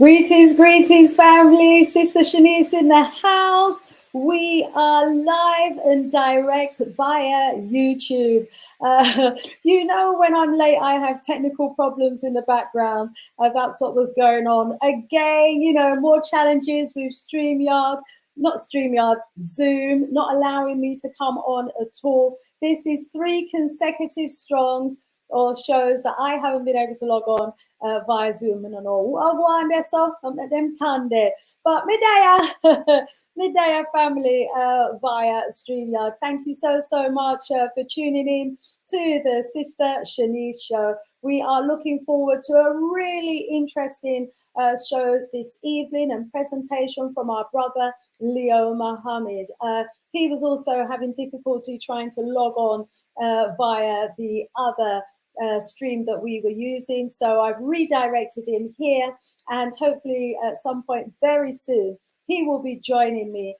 Greetings, greetings, family. Sister Shanice in the house. We are live and direct via YouTube. When I'm late, I have technical problems in the background. That's what was going on. Again, more challenges with Zoom, not allowing me to come on at all. This is 3 consecutive strongs or shows that I haven't been able to log on via Zoom and all. One there, so I'm at them ton there. But Midaya family via StreamYard. Thank you so much for tuning in to the Sister Shanice show. We are looking forward to a really interesting show this evening and presentation from our brother Leo Muhammad. He was also having difficulty trying to log on via the other stream that we were using, so I've redirected him here, and hopefully at some point very soon he will be joining me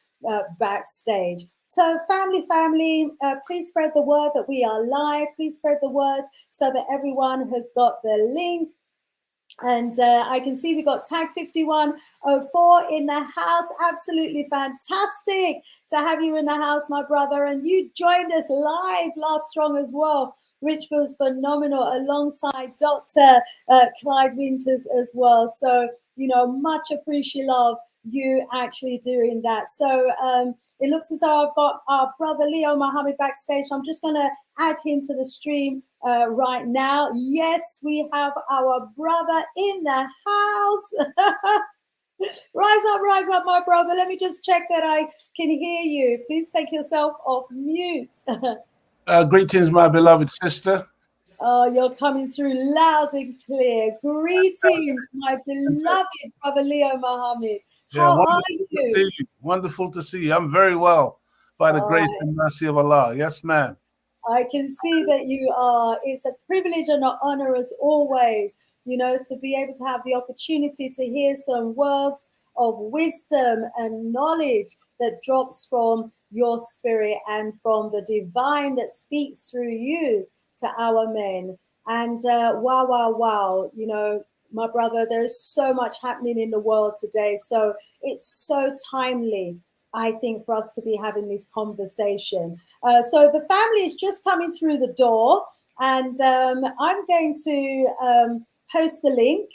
backstage. So family, please spread the word that we are live. Please spread the word so that everyone has got the link. And I can see we got Tag 5104 in the house. Absolutely fantastic to have you in the house, my brother. And you joined us live last strong as well, which was phenomenal, alongside Dr. Clyde Winters as well. So, much appreciate love you actually doing that. So it looks as though I've got our brother Leo Muhammad backstage. So I'm just going to add him to the stream right now. Yes, we have our brother in the house. Rise up, my brother. Let me just check that I can hear you. Please take yourself off mute. Greetings, my beloved sister. Oh, you're coming through loud and clear. Greetings, my beloved brother Leo Muhammad. How are you? Wonderful to see you. I'm very well, by the grace and mercy of Allah. Yes, ma'am. I can see that you are. It's a privilege and an honor as always, to be able to have the opportunity to hear some words of wisdom and knowledge that drops from your spirit and from the divine that speaks through you to our men. And wow, my brother, there's so much happening in the world today. So it's so timely, I think, for us to be having this conversation. So the family is just coming through the door, and I'm going to post the link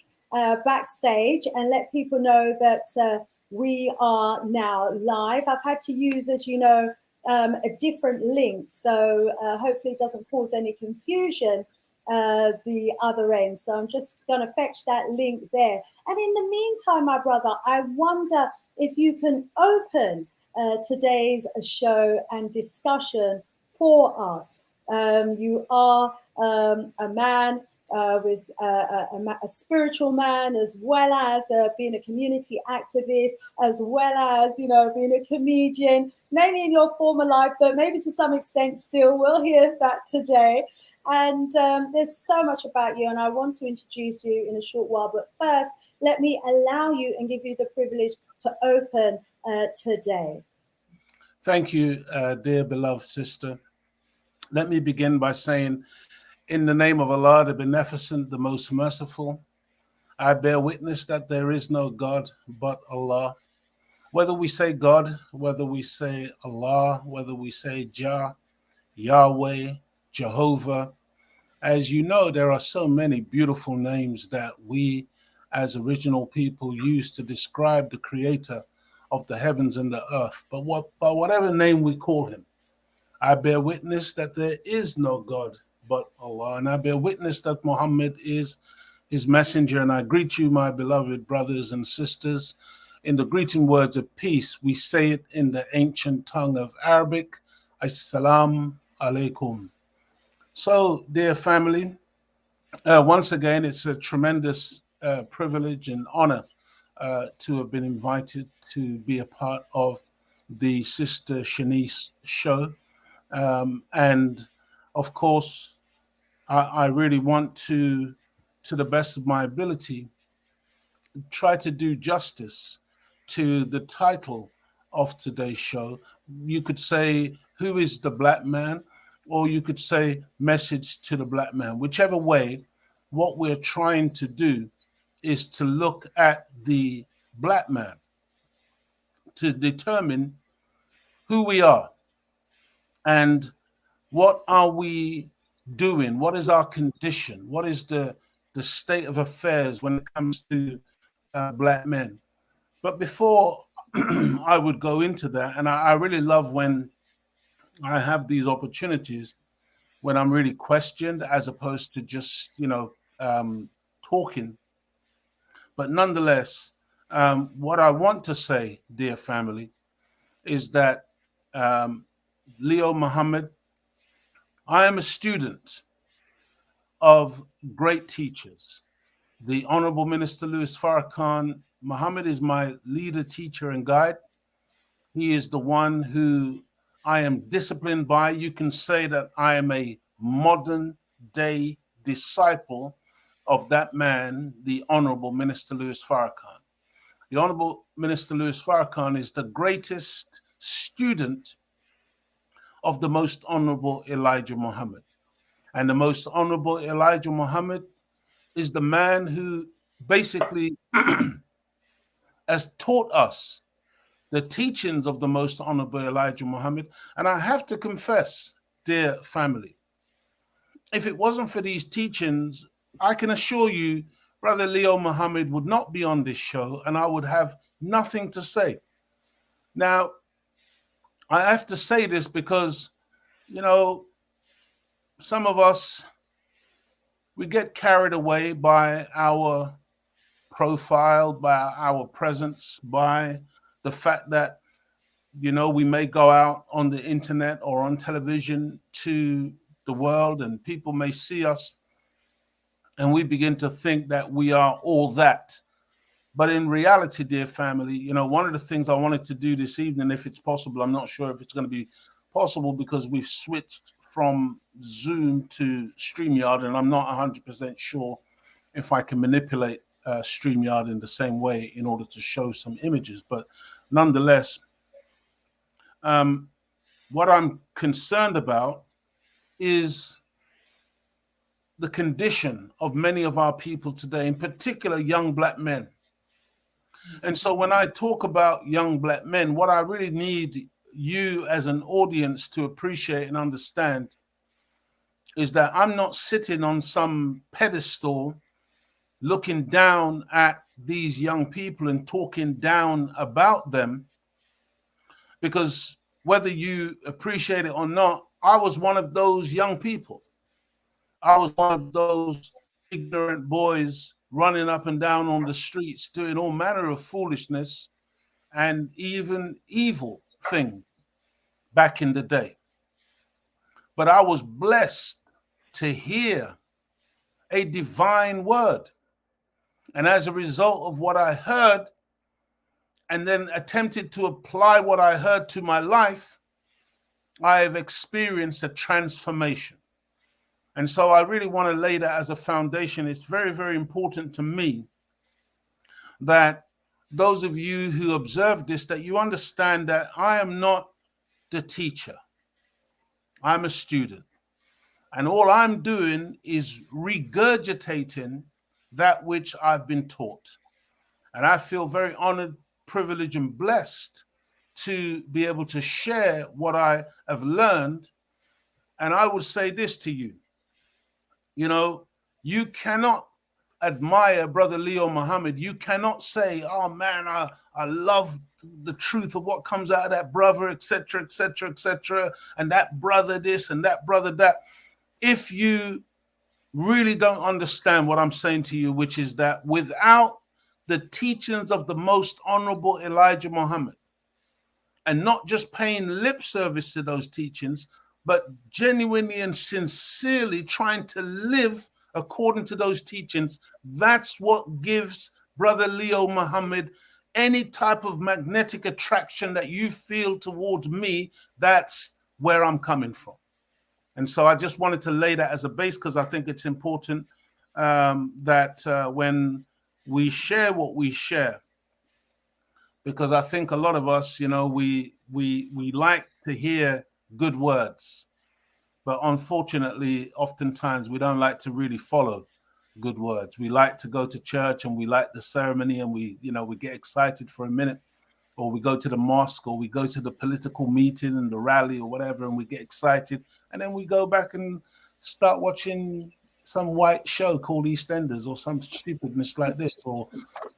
backstage and let people know that we are now live. I've had to use, as you know, a different link, so hopefully it doesn't cause any confusion the other end. So I'm just going to fetch that link there. And in the meantime, my brother, I wonder if you can open today's show and discussion for us. You are a man with a spiritual man, as well as being a community activist, as well as, being a comedian, mainly in your former life, but maybe to some extent still. We'll hear that today. And there's so much about you, and I want to introduce you in a short while. But first, let me allow you and give you the privilege to open today. Thank you, dear beloved sister. Let me begin by saying, in the name of Allah, the Beneficent, the Most Merciful, I bear witness that there is no God but Allah. Whether we say God, whether we say Allah, whether we say Jah, Yahweh, Jehovah, as you know, there are so many beautiful names that we as original people use to describe the creator of the heavens and the earth. But by whatever name we call him, I bear witness that there is no God but Allah, and I bear witness that Muhammad is his messenger. And I greet you, my beloved brothers and sisters, in the greeting words of peace. We say it in the ancient tongue of Arabic, Assalamu alaikum. So, dear family, once again, it's a tremendous privilege and honor to have been invited to be a part of the Sister Shanice show. And of course, I really want to the best of my ability, try to do justice to the title of today's show. You could say, who is the black man? Or you could say, message to the black man. Whichever way, what we're trying to do is to look at the black man to determine who we are and what are we doing, what is our condition, what is the state of affairs when it comes to black men. But before I would go into that, and I really love when I have these opportunities when I'm really questioned as opposed to just, talking. But nonetheless, what I want to say, dear family, is that Leo Muhammad, I am a student of great teachers. The Honorable Minister Louis Farrakhan Muhammad is my leader, teacher, and guide. He is the one who I am disciplined by. You can say that I am a modern day disciple of that man, the Honorable Minister Louis Farrakhan. The Honorable Minister Louis Farrakhan is the greatest student of the Most Honorable Elijah Muhammad. And the Most Honorable Elijah Muhammad is the man who basically has taught us the teachings of the Most Honorable Elijah Muhammad. And I have to confess, dear family, if it wasn't for these teachings, I can assure you, Brother Leo Muhammad would not be on this show and I would have nothing to say. Now, I have to say this because, some of us, we get carried away by our profile, by our presence, by the fact that, we may go out on the internet or on television to the world and people may see us and we begin to think that we are all that. But in reality, dear family, one of the things I wanted to do this evening, if it's possible, I'm not sure if it's going to be possible because we've switched from Zoom to StreamYard and I'm not 100% sure if I can manipulate StreamYard in the same way in order to show some images. But nonetheless, what I'm concerned about is the condition of many of our people today, in particular young black men. And so when I talk about young black men, what I really need you as an audience to appreciate and understand is that I'm not sitting on some pedestal looking down at these young people and talking down about them, because whether you appreciate it or not, I was one of those young people. I was one of those ignorant boys running up and down on the streets doing all manner of foolishness and even evil things back in the day. But I was blessed to hear a divine word. And as a result of what I heard, and then attempted to apply what I heard to my life, I have experienced a transformation. And so I really want to lay that as a foundation. It's very, very important to me that those of you who observe this, that you understand that I am not the teacher. I'm a student. And all I'm doing is regurgitating that which I've been taught. And I feel very honored, privileged, and blessed to be able to share what I have learned. And I would say this to you, you cannot admire Brother Leo Muhammad. You cannot say, oh man, I love the truth of what comes out of that brother, etc., etc., etc., and that brother this and that brother that. If you really don't understand what I'm saying to you, which is that without the teachings of the Most Honorable Elijah Muhammad, and not just paying lip service to those teachings, but genuinely and sincerely trying to live according to those teachings, that's what gives Brother Leo Muhammad any type of magnetic attraction that you feel towards me. That's where I'm coming from. And so I just wanted to lay that as a base because I think it's important that when we share what we share, because I think a lot of us, we like to hear good words, but unfortunately, oftentimes we don't like to really follow good words. We like to go to church and we like the ceremony, and we get excited for a minute, or we go to the mosque, or we go to the political meeting and the rally or whatever, and we get excited, and then we go back and start watching some white show called EastEnders or some stupidness like this, or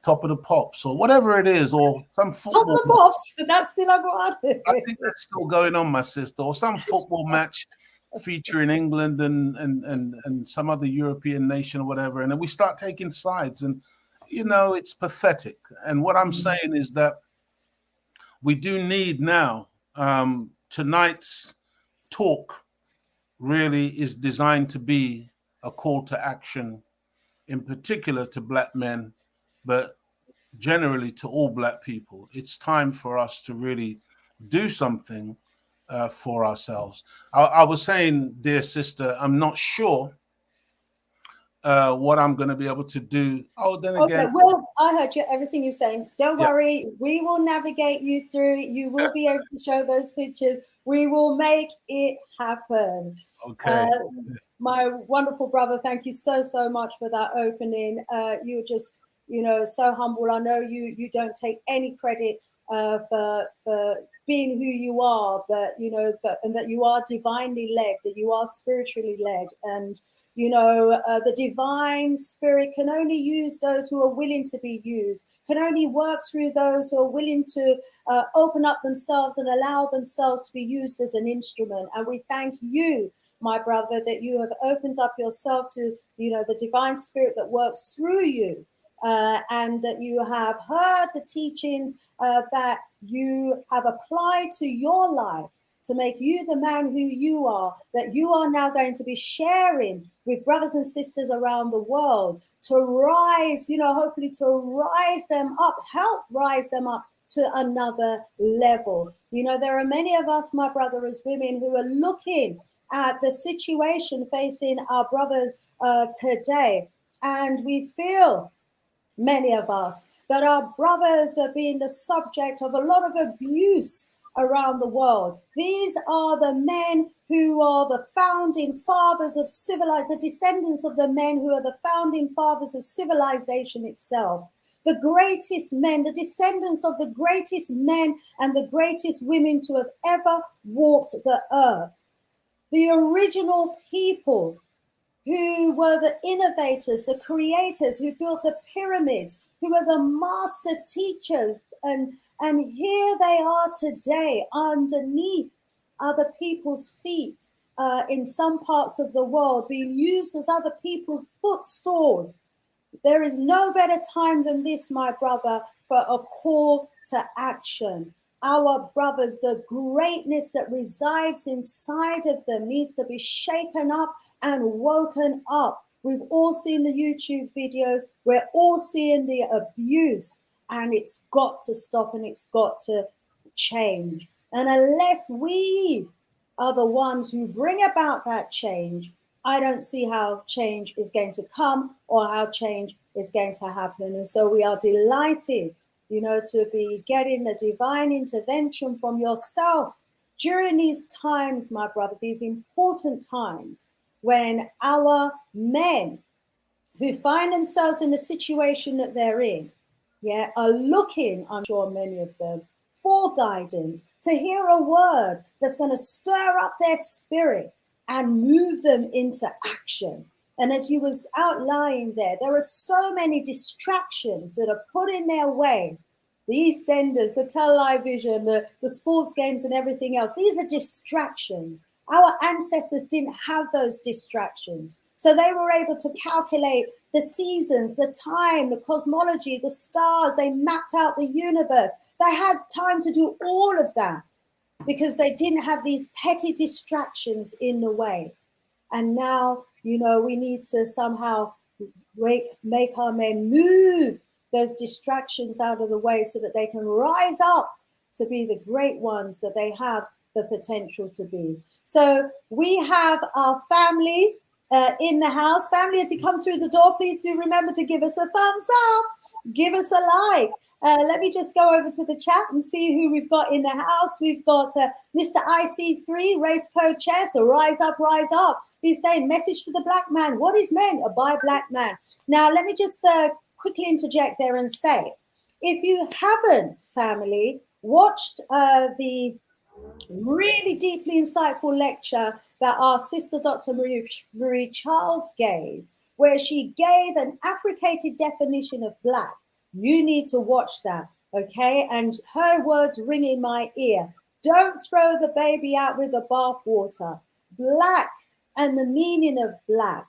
Top of the Pops or whatever it is, or some football. Top of the Pops, that's still on. I think that's still going on, my sister, or some football match featuring England and some other European nation or whatever, and then we start taking sides, and it's pathetic. And what I'm saying is that we do need now, tonight's talk really is designed to be a call to action, in particular to Black men, but generally to all Black people. It's time for us to really do something for ourselves. I was saying, dear sister, I'm not sure what I'm going to be able to do. Oh, then again. Okay, well, I heard you, everything you're saying. Don't worry, we will navigate you through it. You will be able to show those pictures. We will make it happen. Okay. My wonderful brother, thank you so much for that opening. You're just, so humble. I know you don't take any credit for being who you are, but that you are divinely led, that you are spiritually led, and the divine spirit can only use those who are willing to be used, can only work through those who are willing to open up themselves and allow themselves to be used as an instrument. And we thank you, my brother, that you have opened up yourself to, the divine spirit that works through you. And that you have heard the teachings that you have applied to your life to make you the man who you are, that you are now going to be sharing with brothers and sisters around the world to rise, hopefully to rise them up, help rise them up to another level. There are many of us, my brother, as women who are looking at the situation facing our brothers today, and we feel, many of us, that our brothers are being the subject of a lot of abuse around the world. These are the men who are the founding fathers of the descendants of the men who are the founding fathers of civilization itself. The greatest men, the descendants of the greatest men and the greatest women to have ever walked the earth. The original people who were the innovators, the creators, who built the pyramids, who were the master teachers. And here they are today underneath other people's feet in some parts of the world, being used as other people's footstool. There is no better time than this, my brother, for a call to action. Our brothers, the greatness that resides inside of them needs to be shaken up and woken up. We've all seen the YouTube videos. We're all seeing the abuse, and it's got to stop and it's got to change. And unless we are the ones who bring about that change, I don't see how change is going to come or how change is going to happen. And so we are delighted, to be getting the divine intervention from yourself during these times, my brother, these important times when our men who find themselves in the situation that they're in, are looking, I'm sure many of them, for guidance, to hear a word that's going to stir up their spirit and move them into action. And as you was outlining there are so many distractions that are put in their way. The EastEnders, the television, the sports games and everything else. These are distractions. Our ancestors didn't have those distractions. So they were able to calculate the seasons, the time, the cosmology, the stars. They mapped out the universe. They had time to do all of that because they didn't have these petty distractions in the way. And now, we need to somehow make our men move those distractions out of the way so that they can rise up to be the great ones that they have the potential to be. So we have our family in the house. Family, as you come through the door, please do remember to give us a thumbs up, give us a like, Let me just go over to the chat and see who we've got in the house. We've got Mr. IC3, Race Code Chess, rise up, rise up. He's saying, message to the black man. What is meant by black man? Now, let me just quickly interject there and say, if you haven't, family, watched the really deeply insightful lecture that our sister Dr. Marie Charles gave, where she gave an affricated definition of black, you need to watch that, okay? And her words ring in my ear. Don't throw the baby out with the bathwater. Black and the meaning of black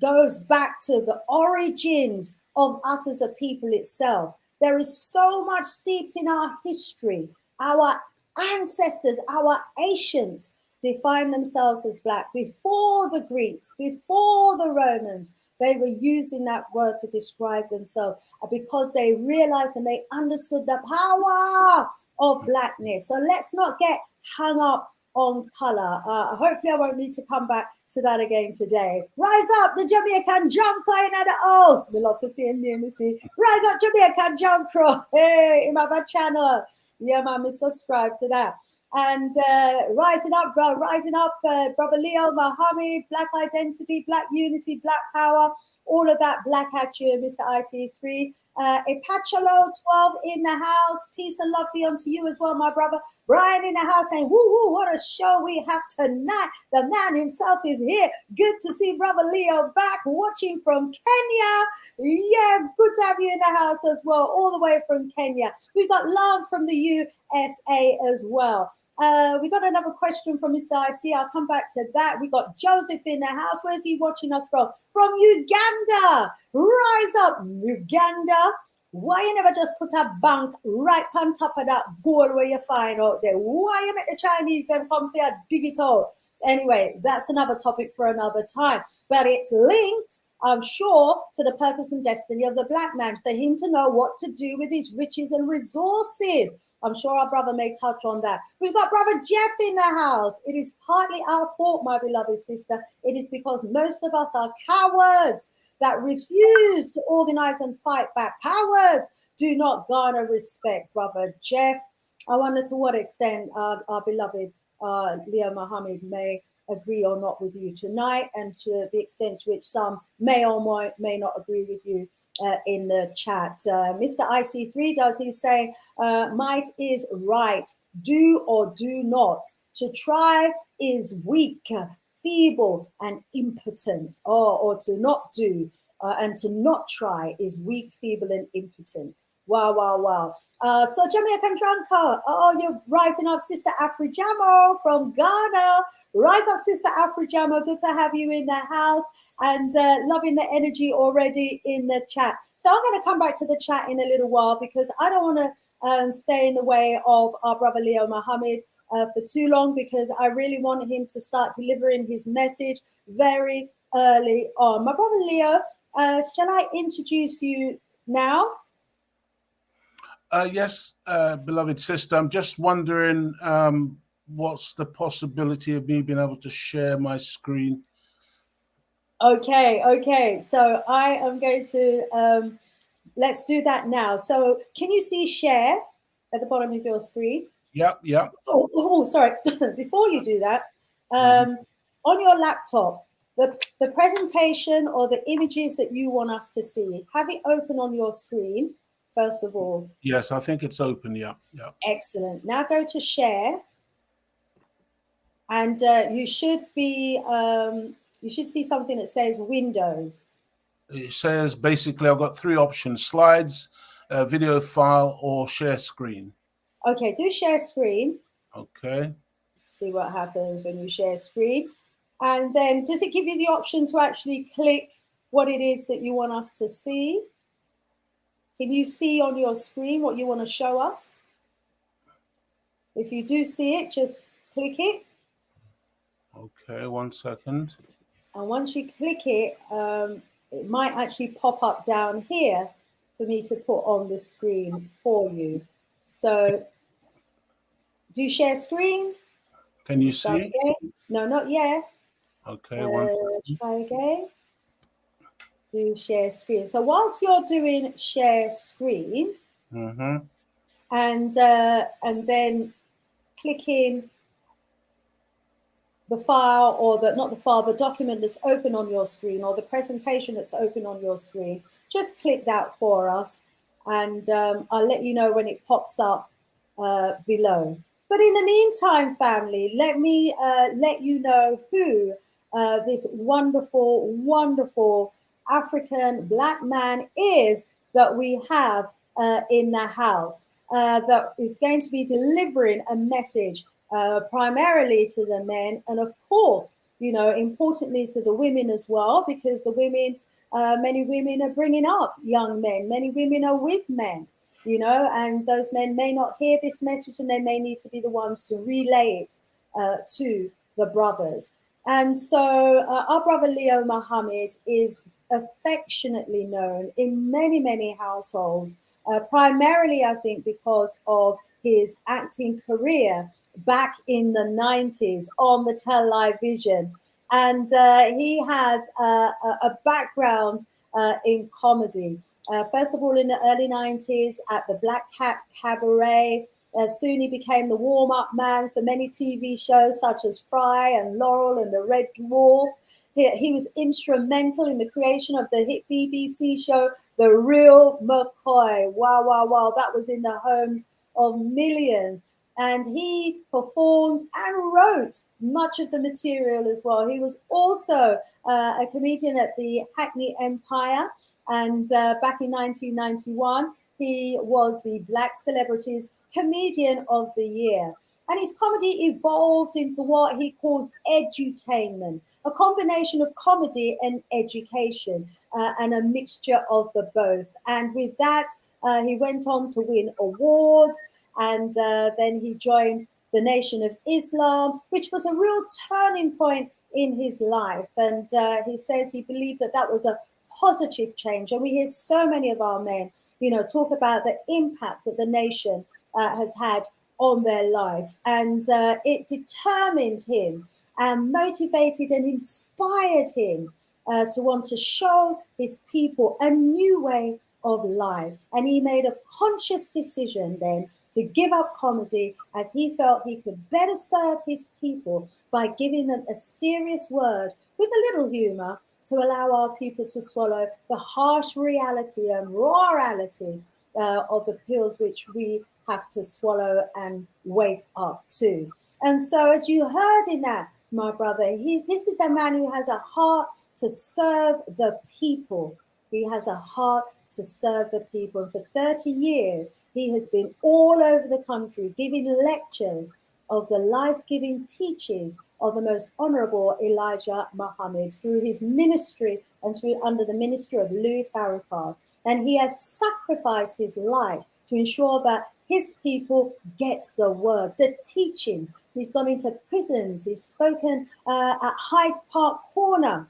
goes back to the origins of us as a people itself. There is so much steeped in our history. Our ancestors, our ancients, defined themselves as black before the Greeks, before the Romans. They were using that word to describe themselves because they realized and they understood the power of blackness. So let's not get hung up on color. Hopefully I won't need to come back to that again today. Rise up, the Jamaican jump in at the house. We love to see him near me. See, rise up, Jamaican jump crow. Hey, in my channel. Yeah, man, subscribe to that. And rising up, brother Leo, Muhammad, Black Identity, Black Unity, Black Power, all of that black at you, Mr. IC3. Epachalo 12 in the house. Peace and love be unto you as well, my brother. Brian in the house saying, woo, woo, what a show we have tonight. The man himself is here. Good to see brother Leo back watching from Kenya. Yeah, good to have you in the house as well, all the way from Kenya. We've got Lance from the USA as well. We got another question from Mr. IC. I'll come back to that. We got Joseph in the house. Where's he watching us from? From Uganda. Rise up, Uganda. Why you never just put a bank right on top of that gold where you find out there? Why you make the Chinese them come for dig it out? Anyway, that's another topic for another time. But it's linked, I'm sure, to the purpose and destiny of the black man, for him to know what to do with his riches and resources. I'm sure our brother may touch on that. We've got brother Jeff in the house. It is partly our fault, my beloved sister. It is because most of us are cowards that refuse to organize and fight back. Cowards do not garner respect, brother Jeff. I wonder to what extent our beloved Leo Muhammad may agree or not with you tonight, and to the extent to which some may or may not agree with you in the chat. Mr. IC3 does, he's saying, might is right, do or do not. To try is weak, feeble, and impotent, or to not do and to not try is weak, feeble, and impotent. Wow, wow, wow. So Jamaican Drunker, you're rising up, Sister Afrijamo from Ghana. Rise up, Sister Afrijamo. Good to have you in the house, and loving the energy already in the chat. So I'm going to come back to the chat in a little while, because I don't want to stay in the way of our brother Leo Muhammad for too long, because I really want him to start delivering his message very early on. My brother Leo, shall I introduce you now? Yes, beloved sister. I'm just wondering, what's the possibility of me being able to share my screen? Okay. So I am going to, let's do that now. So can you see share at the bottom of your screen? Yep. Oh, sorry. Before you do that, on your laptop, the presentation or the images that you want us to see, have it open on your screen. First of all. Yes, I think it's open. Yeah. Excellent. Now go to share, and you should be you should see something that says Windows. It says basically I've got three options: slides, video file, or share screen. Okay, do share screen. Okay. See what happens when you share screen, and then does it give you the option to actually click what it is that you want us to see? Can you see on your screen what you want to show us? If you do see it, just click it. Okay, 1 second. And once you click it, it might actually pop up down here for me to put on the screen for you. So do share screen. Can you see? Again. No, not yet. Okay, try again. Do share screen. So whilst you're doing share screen, and then clicking the file, or the document that's open on your screen, or the presentation that's open on your screen. Just click that for us, and I'll let you know when it pops up below. But in the meantime, family, let me let you know who this wonderful, wonderful African Black man is that we have in the house, that is going to be delivering a message primarily to the men, and of course, you know, importantly to the women as well, because the women, many women are bringing up young men, many women are with men, you know, and those men may not hear this message, and they may need to be the ones to relay it to the brothers. And so our brother Leo Muhammad is affectionately known in many, many households, primarily, I think, because of his acting career back in the 90s on the television. And he had a background in comedy. First of all, in the early 90s at the Black Cat Cabaret. Soon he became the warm-up man for many TV shows such as Fry and Laurel and the Red Dwarf. He was instrumental in the creation of the hit BBC show The Real McCoy. Wow, wow, wow. That was in the homes of millions. And he performed and wrote much of the material as well. He was also a comedian at the Hackney Empire. And back in 1991, he was the Black Celebrities Comedian of the Year. And his comedy evolved into what he calls edutainment, a combination of comedy and education, and a mixture of the both. And with that, he went on to win awards, and then he joined the Nation of Islam, which was a real turning point in his life. And he says he believed that that was a positive change. And we hear so many of our men, you know, talk about the impact that the nation has had on their life. And it determined him and motivated and inspired him to want to show his people a new way of life. And he made a conscious decision then to give up comedy, as he felt he could better serve his people by giving them a serious word with a little humor to allow our people to swallow the harsh reality and raw reality of the pills which we have to swallow and wake up to. And so, as you heard in that, my brother, this is a man who has a heart to serve the people. He has a heart to serve the people. And for 30 years, he has been all over the country giving lectures of the life-giving teachings of the most honorable Elijah Muhammad through his ministry and through under the ministry of Louis Farrakhan. And he has sacrificed his life to ensure that his people gets the word, the teaching. He's gone into prisons. He's spoken at Hyde Park Corner.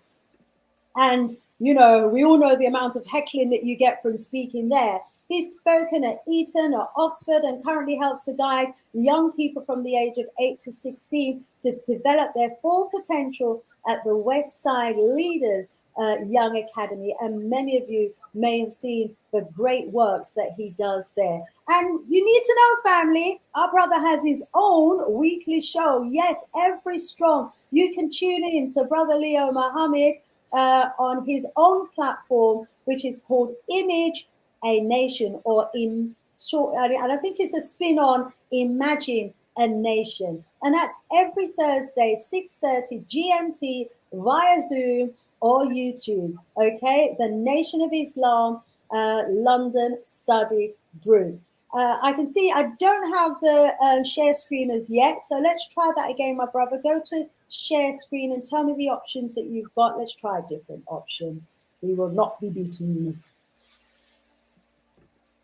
And, you know, we all know the amount of heckling that you get from speaking there. He's spoken at Eton or Oxford, and currently helps to guide young people from the age of 8 to 16 to develop their full potential at the West Side Leaders Young Academy. And many of you may have seen the great works that he does there. And you need to know, family, our brother has his own weekly show. Yes, every strong. You can tune in to Brother Leo Muhammad on his own platform, which is called Image a Nation, or in short, and I think it's a spin on Imagine a Nation. And that's every Thursday, 6:30 GMT via Zoom or YouTube. Okay, the Nation of Islam London Study Group. I can see I don't have the share screen as yet, so let's try that again, my brother. Go to share screen and tell me the options that you've got. Let's try a different option. We will not be beaten.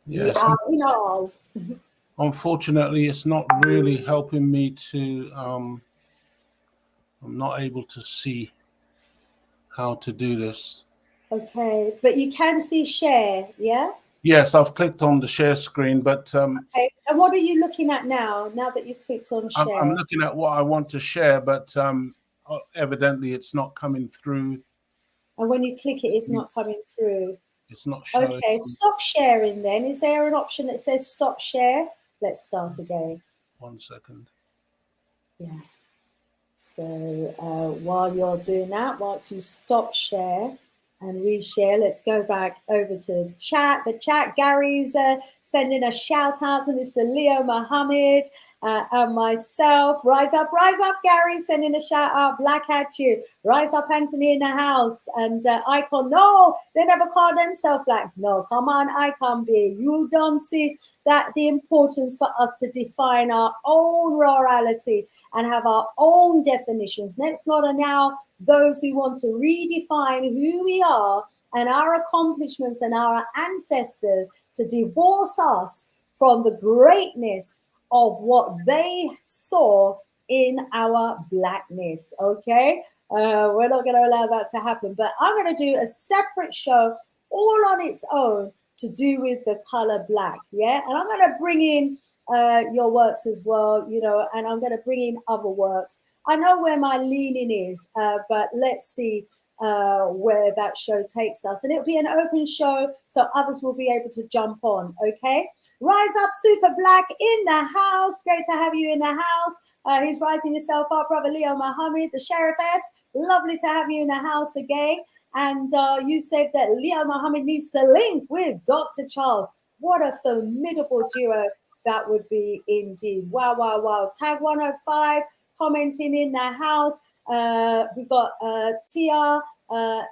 Yes. Yeah, he knows. Unfortunately, it's not really helping me to. I'm not able to see how to do this. Okay, but you can see share, yeah? Yes, I've clicked on the share screen, but okay. And what are you looking at now that you've clicked on share? I'm looking at what I want to share, but evidently it's not coming through. And when you click it, it's not coming through. It's not showing. Okay, stop sharing then. Is there an option that says stop share? Let's start again. 1 second. Yeah. So while you're doing that, whilst you stop share and reshare, let's go back over to chat. The chat, Gary's sending a shout out to Mr. Leo Muhammad and myself. Rise up, Gary, sending a shout out. Black at you. Rise up, Anthony in the house. And Icon, no, they never call themselves black. No, come on, Icon B. You don't see that the importance for us to define our own rurality and have our own definitions. Let's not allow those who want to redefine who we are and our accomplishments and our ancestors to divorce us from the greatness of what they saw in our blackness. Okay, we're not going to allow that to happen, but I'm going to do a separate show all on its own to do with the color black. Yeah, and I'm going to bring in your works as well, you know, and I'm going to bring in other works. I know where my leaning is, but let's see where that show takes us. And it'll be an open show, so others will be able to jump on, okay? Rise up, Super Black in the house. Great to have you in the house. He's rising yourself up, Brother Leo Muhammad, the Sheriff S. Lovely to have you in the house again. And you said that Leo Muhammad needs to link with Dr. Charles. What a formidable duo that would be indeed. Wow, wow, wow. Tag 105 commenting in the house. We've got Tia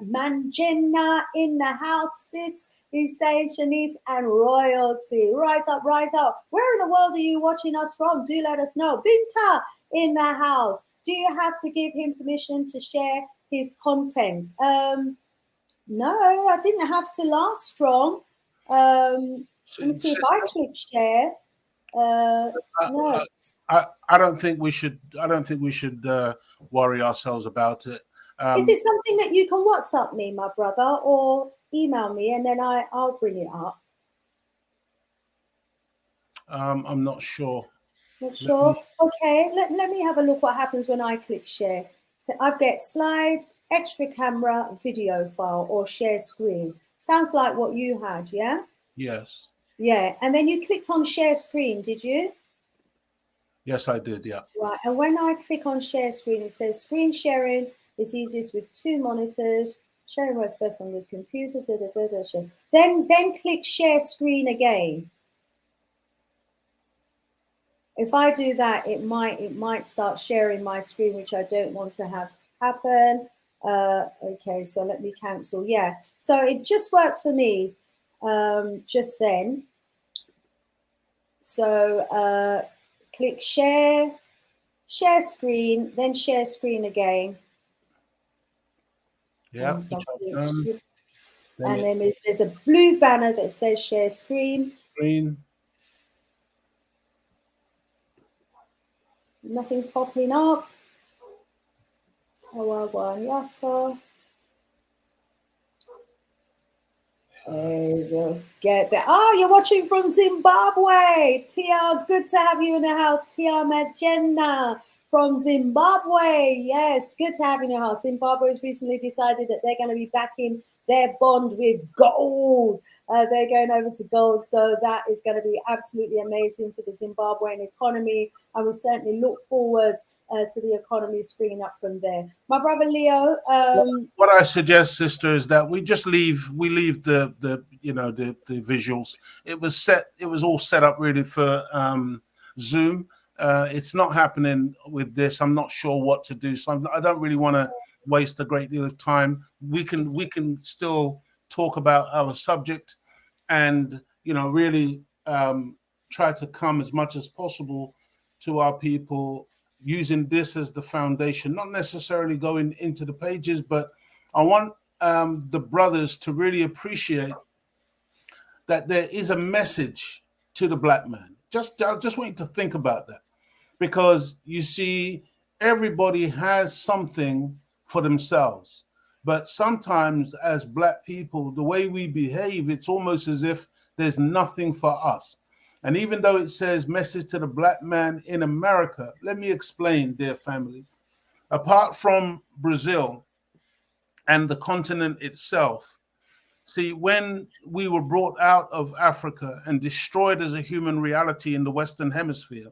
Manjena in the house, sis. He's saying Shanice and royalty. Rise up, rise up. Where in the world are you watching us from? Do let us know. Binta in the house. Do you have to give him permission to share his content? No, I didn't have to last strong. Let me see if I click share. No. I don't think we should. I don't think we should worry ourselves about it. Is it something that you can WhatsApp me, my brother, or email me, and then I'll bring it up? I'm not sure. Not sure. Okay, let me have a look what happens when I click share. So I've got slides, extra camera, video file, or share screen. Sounds like what you had, yeah? Yes. Yeah, and then you clicked on share screen, did you? Yes, I did, yeah. Right, and when I click on share screen, it says screen sharing is easiest with 2 monitors. Sharing works best on the computer. Share. Then click share screen again. If I do that, it might start sharing my screen, which I don't want to have happen. Okay, so let me cancel. Yeah, so it just works for me just then. So click share screen, then share screen again. Yeah. And then there's a blue banner that says share screen. Nothing's popping up. Oh, well, yes, sir. We'll get there. Oh, you're watching from Zimbabwe. Tia, good to have you in the house. Tia Magena from Zimbabwe. Yes, good to have you in the house. Zimbabwe has recently decided that they're going to be backing their bond with gold. They're going over to gold. So that is going to be absolutely amazing for the Zimbabwean economy. And we certainly look forward to the economy springing up from there. My brother Leo. What I suggest, sister, is that we just leave the visuals. It was all set up really for Zoom. It's not happening with this. I'm not sure what to do. So I don't really want to waste a great deal of time. We can still talk about our subject and, really try to come as much as possible to our people using this as the foundation, not necessarily going into the pages, but I want the brothers to really appreciate that there is a message to the black man. I just want you to think about that, because you see, everybody has something for themselves, but sometimes as black people, the way we behave, it's almost as if there's nothing for us. And even though it says message to the black man in America, let me explain, dear family. Apart from Brazil and the continent itself, See, when we were brought out of Africa and destroyed as a human reality in the Western Hemisphere,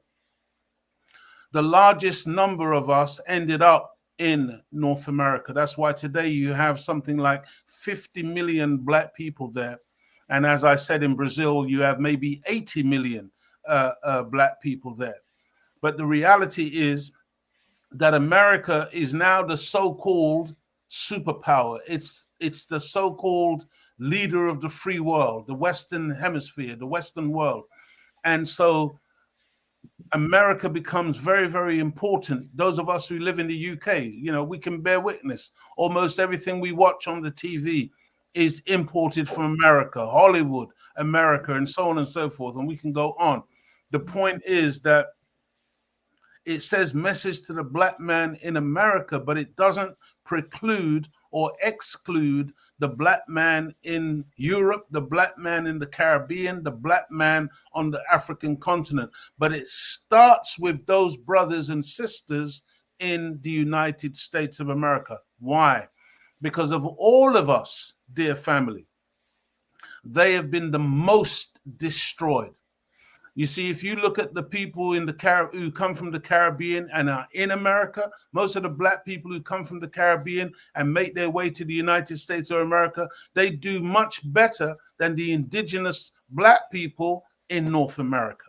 the largest number of us ended up in North America. That's why today you have something like 50 million black people there. And as I said, in Brazil, you have maybe 80 million black people there. But the reality is that America is now the so-called superpower. It's the so-called leader of the free world, the Western Hemisphere, the Western world. And so America becomes very, very important. Those of us who live in the UK, we can bear witness. Almost everything we watch on the TV is imported from America, Hollywood, America, and so on and so forth. And we can go on. The point is that it says message to the black man in America, but it doesn't preclude or exclude the black man in Europe, the black man in the Caribbean, the black man on the African continent. But it starts with those brothers and sisters in the United States of America. Why? Because of all of us, dear family, they have been the most destroyed. You see, if you look at the people in the who come from the Caribbean and are in America, most of the black people who come from the Caribbean and make their way to the United States of America, they do much better than the indigenous black people in North America.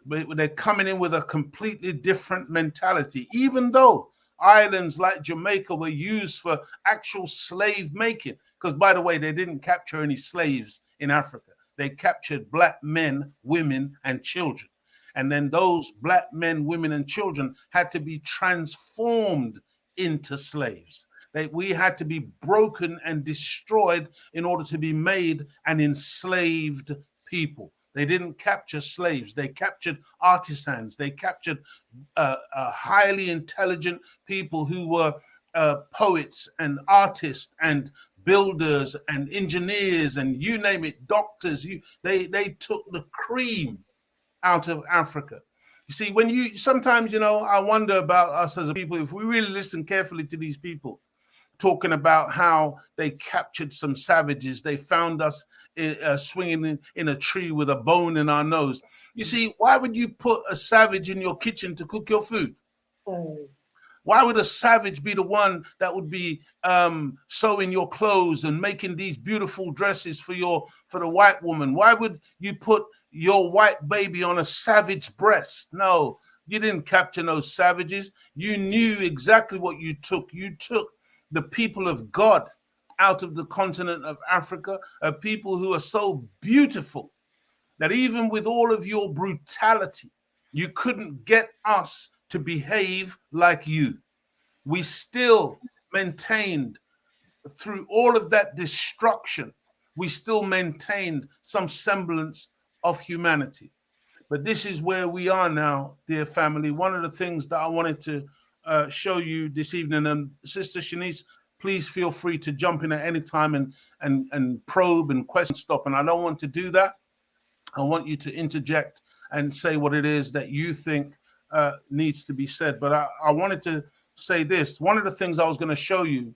But they're coming in with a completely different mentality, even though islands like Jamaica were used for actual slave making. Because, by the way, they didn't capture any slaves in Africa. They captured black men, women, and children. And then those black men, women, and children had to be transformed into slaves. We had to be broken and destroyed in order to be made an enslaved people. They didn't capture slaves. They captured artisans. They captured highly intelligent people who were poets and artists and builders and engineers and you name it, doctors. They took the cream out of Africa. You see, when you sometimes, I wonder about us as a people, if we really listen carefully to these people talking about how they captured some savages, they found us swinging in a tree with a bone in our nose. You see, why would you put a savage in your kitchen to cook your food? Why would a savage be the one that would be sewing your clothes and making these beautiful dresses for the white woman? Why would you put your white baby on a savage breast? No, you didn't capture those savages. You knew exactly what you took. You took the people of God out of the continent of Africa, a people who are so beautiful that even with all of your brutality, you couldn't get us to behave like you. We still maintained, through all of that destruction, we still maintained some semblance of humanity. But this is where we are now, dear family. One of the things that I wanted to show you this evening, and Sister Shanice, please feel free to jump in at any time and probe and question stop. And I don't want to do that. I want you to interject and say what it is that you think needs to be said. But I wanted to say this. One of the things I was going to show you,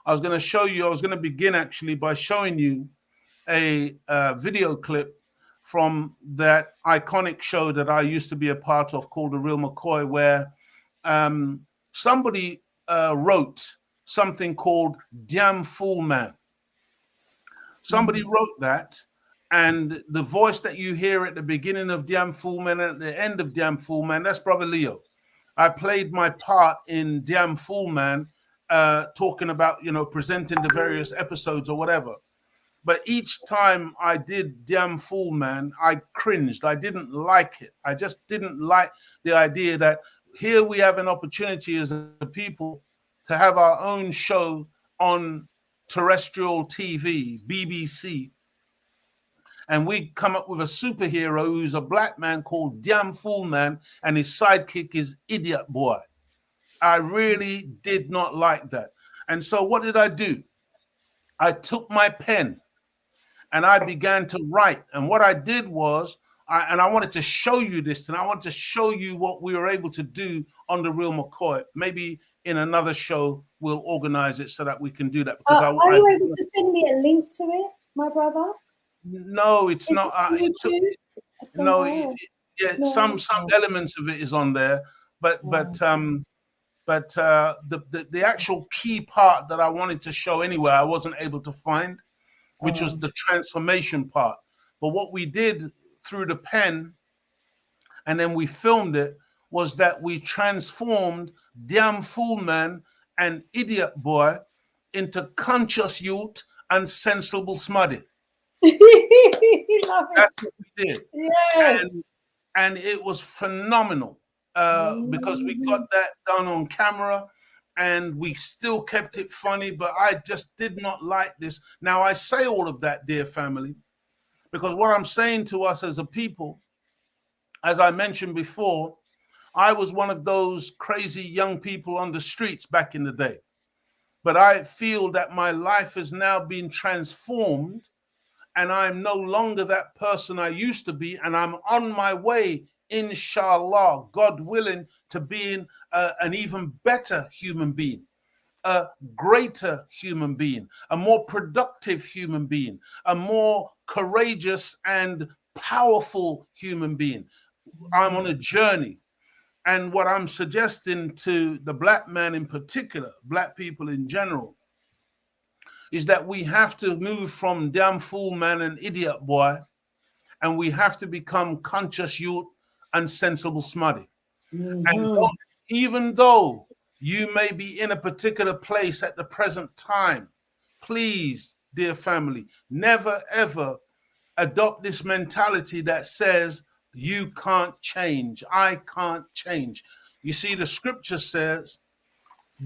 I was going to begin actually by showing you a video clip from that iconic show that I used to be a part of called The Real McCoy, where somebody wrote something called Damn Fool Man. Somebody wrote that, and the voice that you hear at the beginning of Damn Fool Man and at the end of Damn Fool Man, that's Brother Leo. I played my part in Damn Fool Man, talking about, presenting the various episodes or whatever. But each time I did Damn Fool Man, I cringed. I didn't like it. I just didn't like the idea that here we have an opportunity as a people to have our own show on terrestrial TV, BBC, and we come up with a superhero who's a black man called Damn Fool Man, and his sidekick is Idiot Boy. I really did not like that. And so what did I do? I took my pen and I began to write. And what I did was, I wanted to show you this, and I want to show you what we were able to do on The Real McCoy. Maybe in another show, we'll organize it so that we can do that. Because Are you able to send me a link to it, my brother? no, it's Is not. it on YouTube No, somewhere? yeah, No. some elements of it is on there, but the actual key part that I wanted to show anyway, I wasn't able to find, which was the transformation part. But what we did through the pen, and then we filmed it, was that we transformed Damn Fool Man and Idiot Boy into conscious youth and sensible smutty. Love it. That's what we did. Yes. And it was phenomenal because we got that done on camera and we still kept it funny, but I just did not like this. Now, I say all of that, dear family, because what I'm saying to us as a people, as I mentioned before, I was one of those crazy young people on the streets back in the day. But I feel that my life has now been transformed and I'm no longer that person I used to be. And I'm on my way, inshallah, God willing, to being an even better human being, a greater human being, a more productive human being, a more courageous and powerful human being. I'm on a journey. And what I'm suggesting to the black man in particular, black people in general, is that we have to move from damn fool man and idiot boy, and we have to become conscious youth and sensible smutty. And even though you may be in a particular place at the present time, please, dear family, never ever adopt this mentality that says you can't change, I can't change. You see, the scripture says,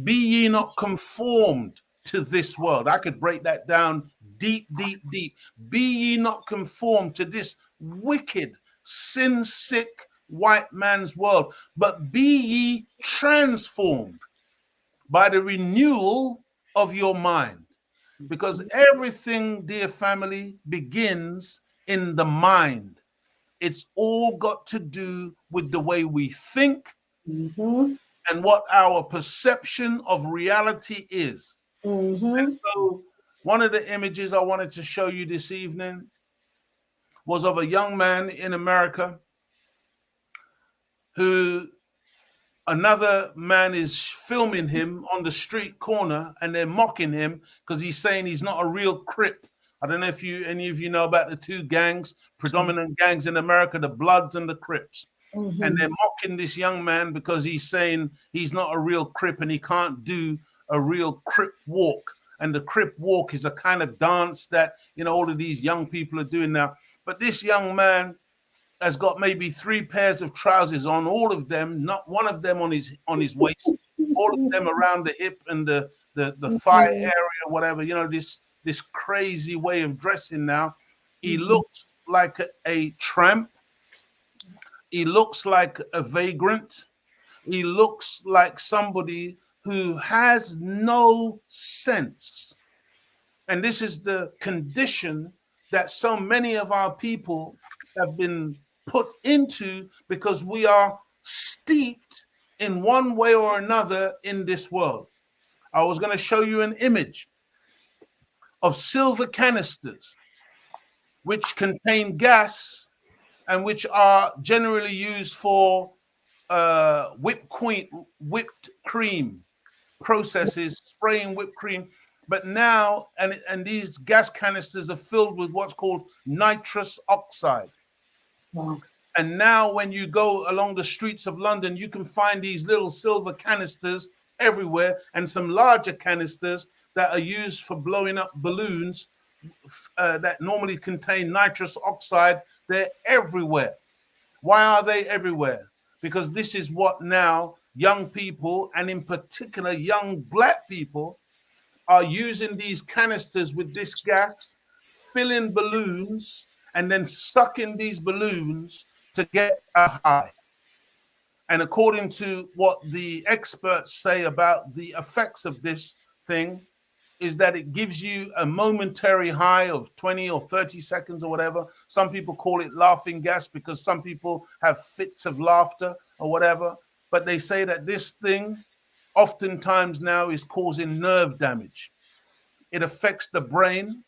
be ye not conformed to this world. I could break that down deep, deep, deep. Be ye not conformed to this wicked, sin-sick white man's world, but be ye transformed by the renewal of your mind. Because everything, dear family, begins in the mind. It's all got to do with the way we think and what our perception of reality is. And so one of the images I wanted to show you this evening was of a young man in America who another man is filming him on the street corner and they're mocking him because he's saying he's not a real Crip. I don't know if any of you know about the two gangs, predominant gangs in America, the Bloods and the Crips. And they're mocking this young man because he's saying he's not a real Crip and he can't do a real Crip walk. And the Crip walk is a kind of dance that, all of these young people are doing now. But this young man has got maybe 3 pairs of trousers on, all of them, not one of them on his waist, all of them around the hip and the thigh area, whatever, this crazy way of dressing now. He looks like a tramp. He looks like a vagrant. He looks like somebody who has no sense. And this is the condition that so many of our people have been put into because we are steeped in one way or another in this world. I was going to show you an image of silver canisters which contain gas and which are generally used for whipped cream processes, spraying whipped cream. But now, and these gas canisters are filled with what's called nitrous oxide. Wow. And now when you go along the streets of London, you can find these little silver canisters everywhere and some larger canisters that are used for blowing up balloons that normally contain nitrous oxide. They're everywhere. Why are they everywhere? Because this is what now young people, and in particular young black people, are using these canisters with this gas, filling balloons, and then sucking these balloons to get a high. And according to what the experts say about the effects of this thing, is that it gives you a momentary high of 20 or 30 seconds or whatever. Some people call it laughing gas because some people have fits of laughter or whatever. But they say that this thing oftentimes now is causing nerve damage. It affects the brain.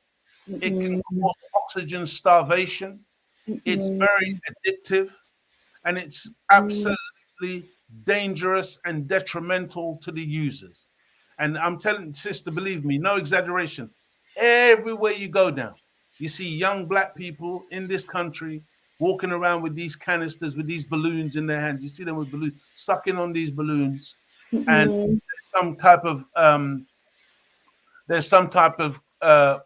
It can cause oxygen starvation. It's very addictive, and it's absolutely dangerous and detrimental to the users. And I'm telling sister, believe me, no exaggeration. Everywhere you go now, you see young black people in this country walking around with these canisters, with these balloons in their hands. You see them with balloons, sucking on these balloons, and some type of there's some type of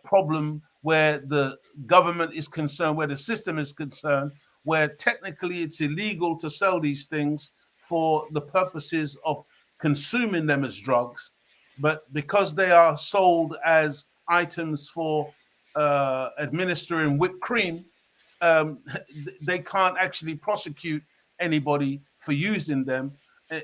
problem where the government is concerned, where the system is concerned, where technically it's illegal to sell these things for the purposes of consuming them as drugs. But because they are sold as items for administering whipped cream, um, they can't actually prosecute anybody for using them,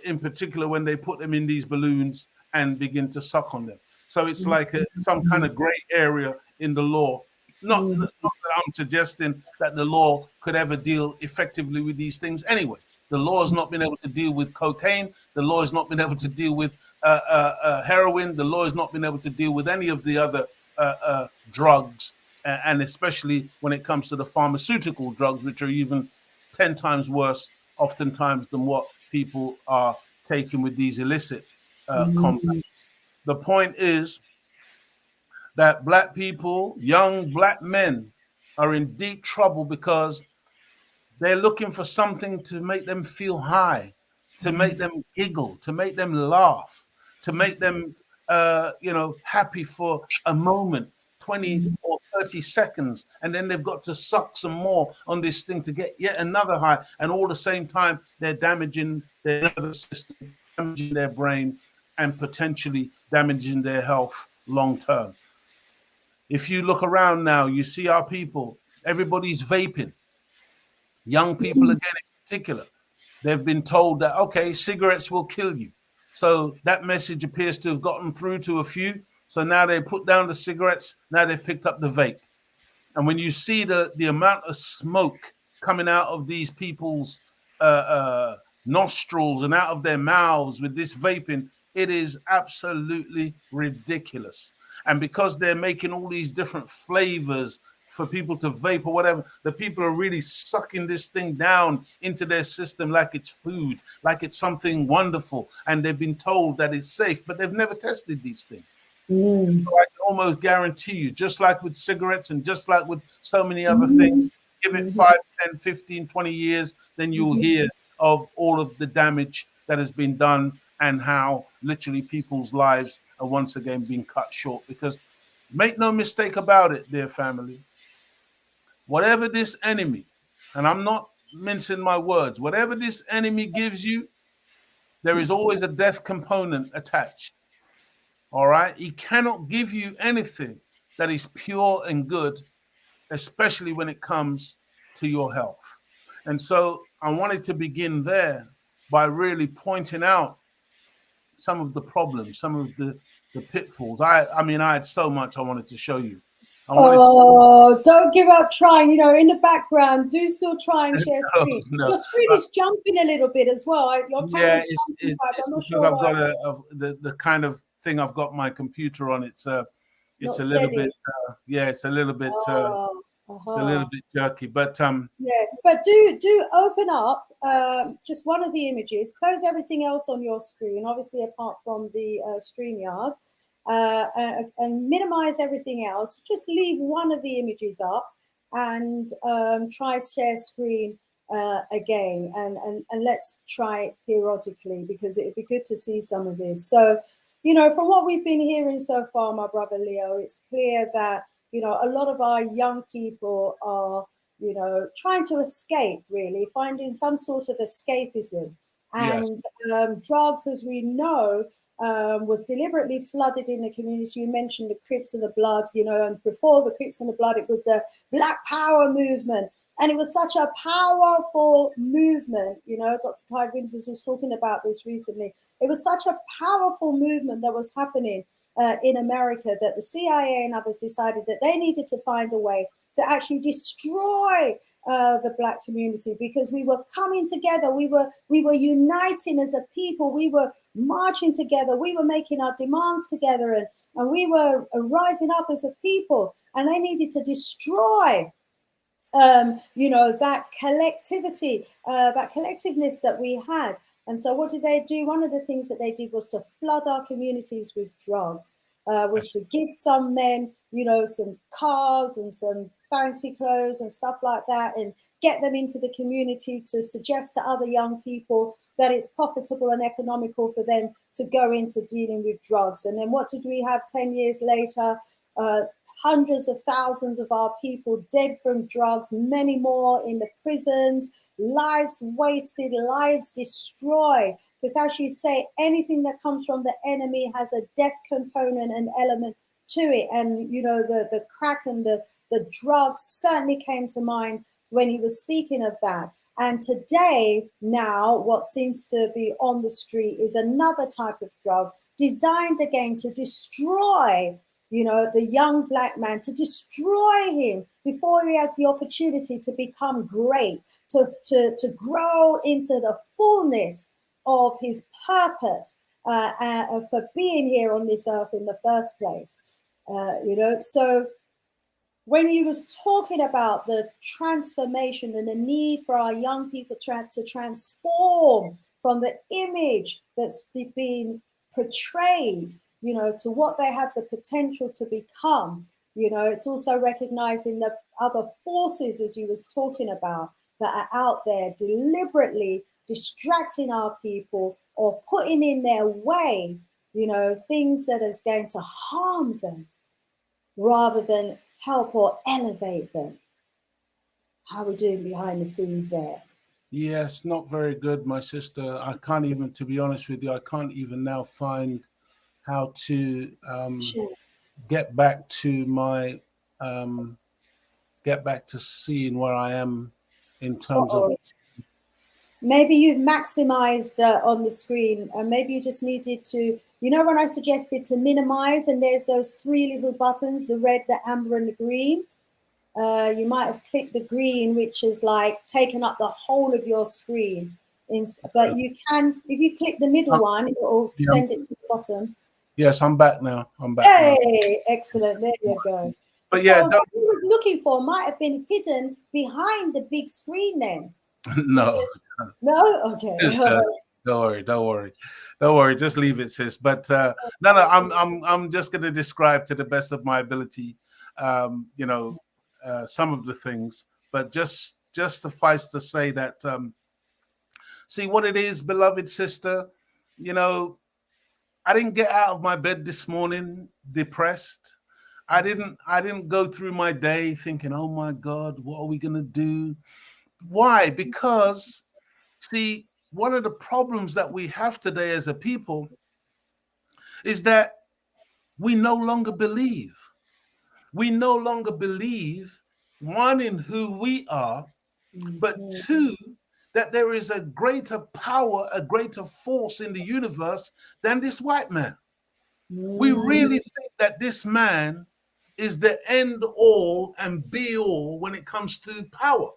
in particular when they put them in these balloons and begin to suck on them. So it's like some kind of gray area in the law. Not that I'm suggesting that the law could ever deal effectively with these things anyway. The law has not been able to deal with cocaine. The law has not been able to deal with heroin. The law has not been able to deal with any of the other drugs, and especially when it comes to the pharmaceutical drugs, which are even 10 times worse, oftentimes, than what people are taking with these illicit compounds. The point is that black people, young black men, are in deep trouble because they're looking for something to make them feel high, to make them giggle, to make them laugh, to make them, happy for a moment, 20 or 30 seconds. And then they've got to suck some more on this thing to get yet another high. And all the same time, they're damaging their nervous system, damaging their brain, and potentially damaging their health long term. If you look around now, you see our people, everybody's vaping. Young people, again, in particular, they've been told that, okay, cigarettes will kill you. So that message appears to have gotten through to a few. So now they put down the cigarettes. Now they've picked up the vape. And when you see the amount of smoke coming out of these people's nostrils and out of their mouths with this vaping, it is absolutely ridiculous. And because they're making all these different flavors for people to vape or whatever, the people are really sucking this thing down into their system like it's food, like it's something wonderful. And they've been told that it's safe, but they've never tested these things. So I can almost guarantee you, just like with cigarettes and just like with so many other things, give it 5, 10, 15, 20 years, then you'll hear of all of the damage that has been done and how literally people's lives are once again being cut short. Because make no mistake about it, dear family, whatever this enemy, and I'm not mincing my words, whatever this enemy gives you, there is always a death component attached. All right? He cannot give you anything that is pure and good, especially when it comes to your health. And so I wanted to begin there by really pointing out some of the problems, some of the pitfalls. I mean, I had so much I wanted to show you. Don't give up trying. In the background, do still try and share screen. No. Your screen is jumping a little bit as well. Your camera's it's I'm not because sure I've why. got the kind of thing I've got my computer on. It's a little bit it's a little bit it's a little bit jerky, but but do open up just one of the images, close everything else on your screen, obviously apart from the StreamYard, and minimize everything else. Just leave one of the images up and try share screen again, and let's try it periodically, because it'd be good to see some of this. So, from what we've been hearing so far, my brother Leo, it's clear that a lot of our young people are trying to escape, really finding some sort of escapism. And drugs, as we know, was deliberately flooded in the community. You mentioned the Crips and the Bloods, and before the Crips and the Blood, it was the Black Power movement. And it was such a powerful movement. Dr. Clyde Winters was talking about this recently. It was such a powerful movement that was happening in America, that the CIA and others decided that they needed to find a way to actually destroy the Black community, because we were coming together, we were uniting as a people, we were marching together, we were making our demands together, and we were rising up as a people, and they needed to destroy that collectivity, that collectiveness that we had. And so what did they do? One of the things that they did was to flood our communities with drugs, was to give some men, some cars and some fancy clothes and stuff like that, and get them into the community to suggest to other young people that it's profitable and economical for them to go into dealing with drugs. And then what did we have 10 years later? Hundreds of thousands of our people dead from drugs, many more in the prisons, lives wasted, lives destroyed. Because as you say, anything that comes from the enemy has a death component and element to it. And, the crack and the drugs certainly came to mind when he was speaking of that. And today, now, what seems to be on the street is another type of drug designed again to destroy the young Black man, to destroy him before he has the opportunity to become great, to grow into the fullness of his purpose for being here on this earth in the first place. So when he was talking about the transformation and the need for our young people to transform from the image that's being portrayed, to what they have the potential to become. It's also recognizing the other forces, as you was talking about, that are out there deliberately distracting our people or putting in their way, things that is going to harm them rather than help or elevate them. How are we doing behind the scenes there? Yes, not very good, my sister. I can't even, to be honest with you, I can't even now find how to get back to my get back to seeing where I am in terms of. Maybe you've maximized on the screen, and maybe you just needed to, when I suggested to minimize, and there's those three little buttons, the red, the amber, and the green. You might have clicked the green, which is like taken up the whole of your screen. But you can, if you click the middle one, it will send it to the bottom. Yes, I'm back now. Hey, excellent. There you go. But yeah, so what he was looking for might have been hidden behind the big screen then. No. No? Okay. Don't worry. Just leave it, sis. But no, I'm just going to describe to the best of my ability, some of the things. But just suffice to say that, see what it is, beloved sister. I didn't get out of my bed this morning depressed. I didn't go through my day thinking, oh my God, what are we going to do? Why? Because, see, one of the problems that we have today as a people is that we no longer believe. We no longer believe, one, in who we are, but two, that there is a greater power, a greater force in the universe than this white man. We really think that this man is the end all and be all when it comes to power.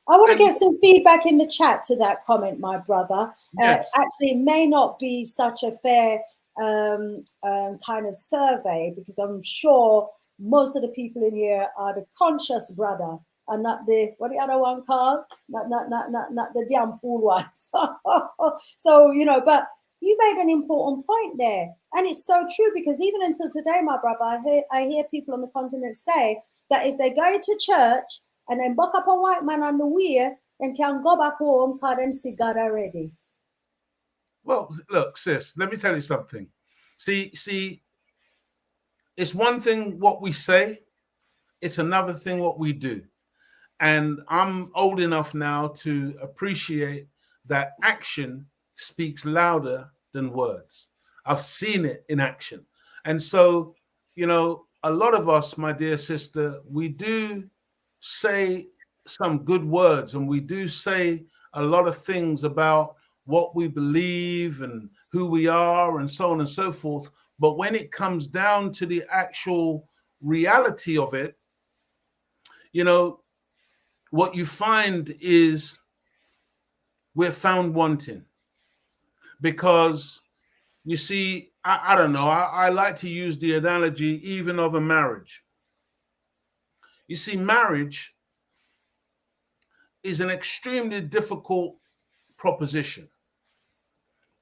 I want to get some feedback in the chat to that comment, my brother. Yes. Actually, it may not be such a fair kind of survey, because I'm sure most of the people in here are the conscious brother and not the, what the other one called? Not the damn fool one. So, but you made an important point there. And it's so true, because even until today, my brother, I hear people on the continent say that if they go to church and then buck up a white man on the way, and can go back home because them see God already. Well, look, sis, let me tell you something. See, it's one thing what we say, it's another thing what we do. And I'm old enough now to appreciate that action speaks louder than words. I've seen it in action. And so, a lot of us, my dear sister, we do say some good words, and we do say a lot of things about what we believe and who we are and so on and so forth. But when it comes down to the actual reality of it, what you find is we're found wanting. Because you see, I don't know, I like to use the analogy even of a marriage. You see, marriage is an extremely difficult proposition.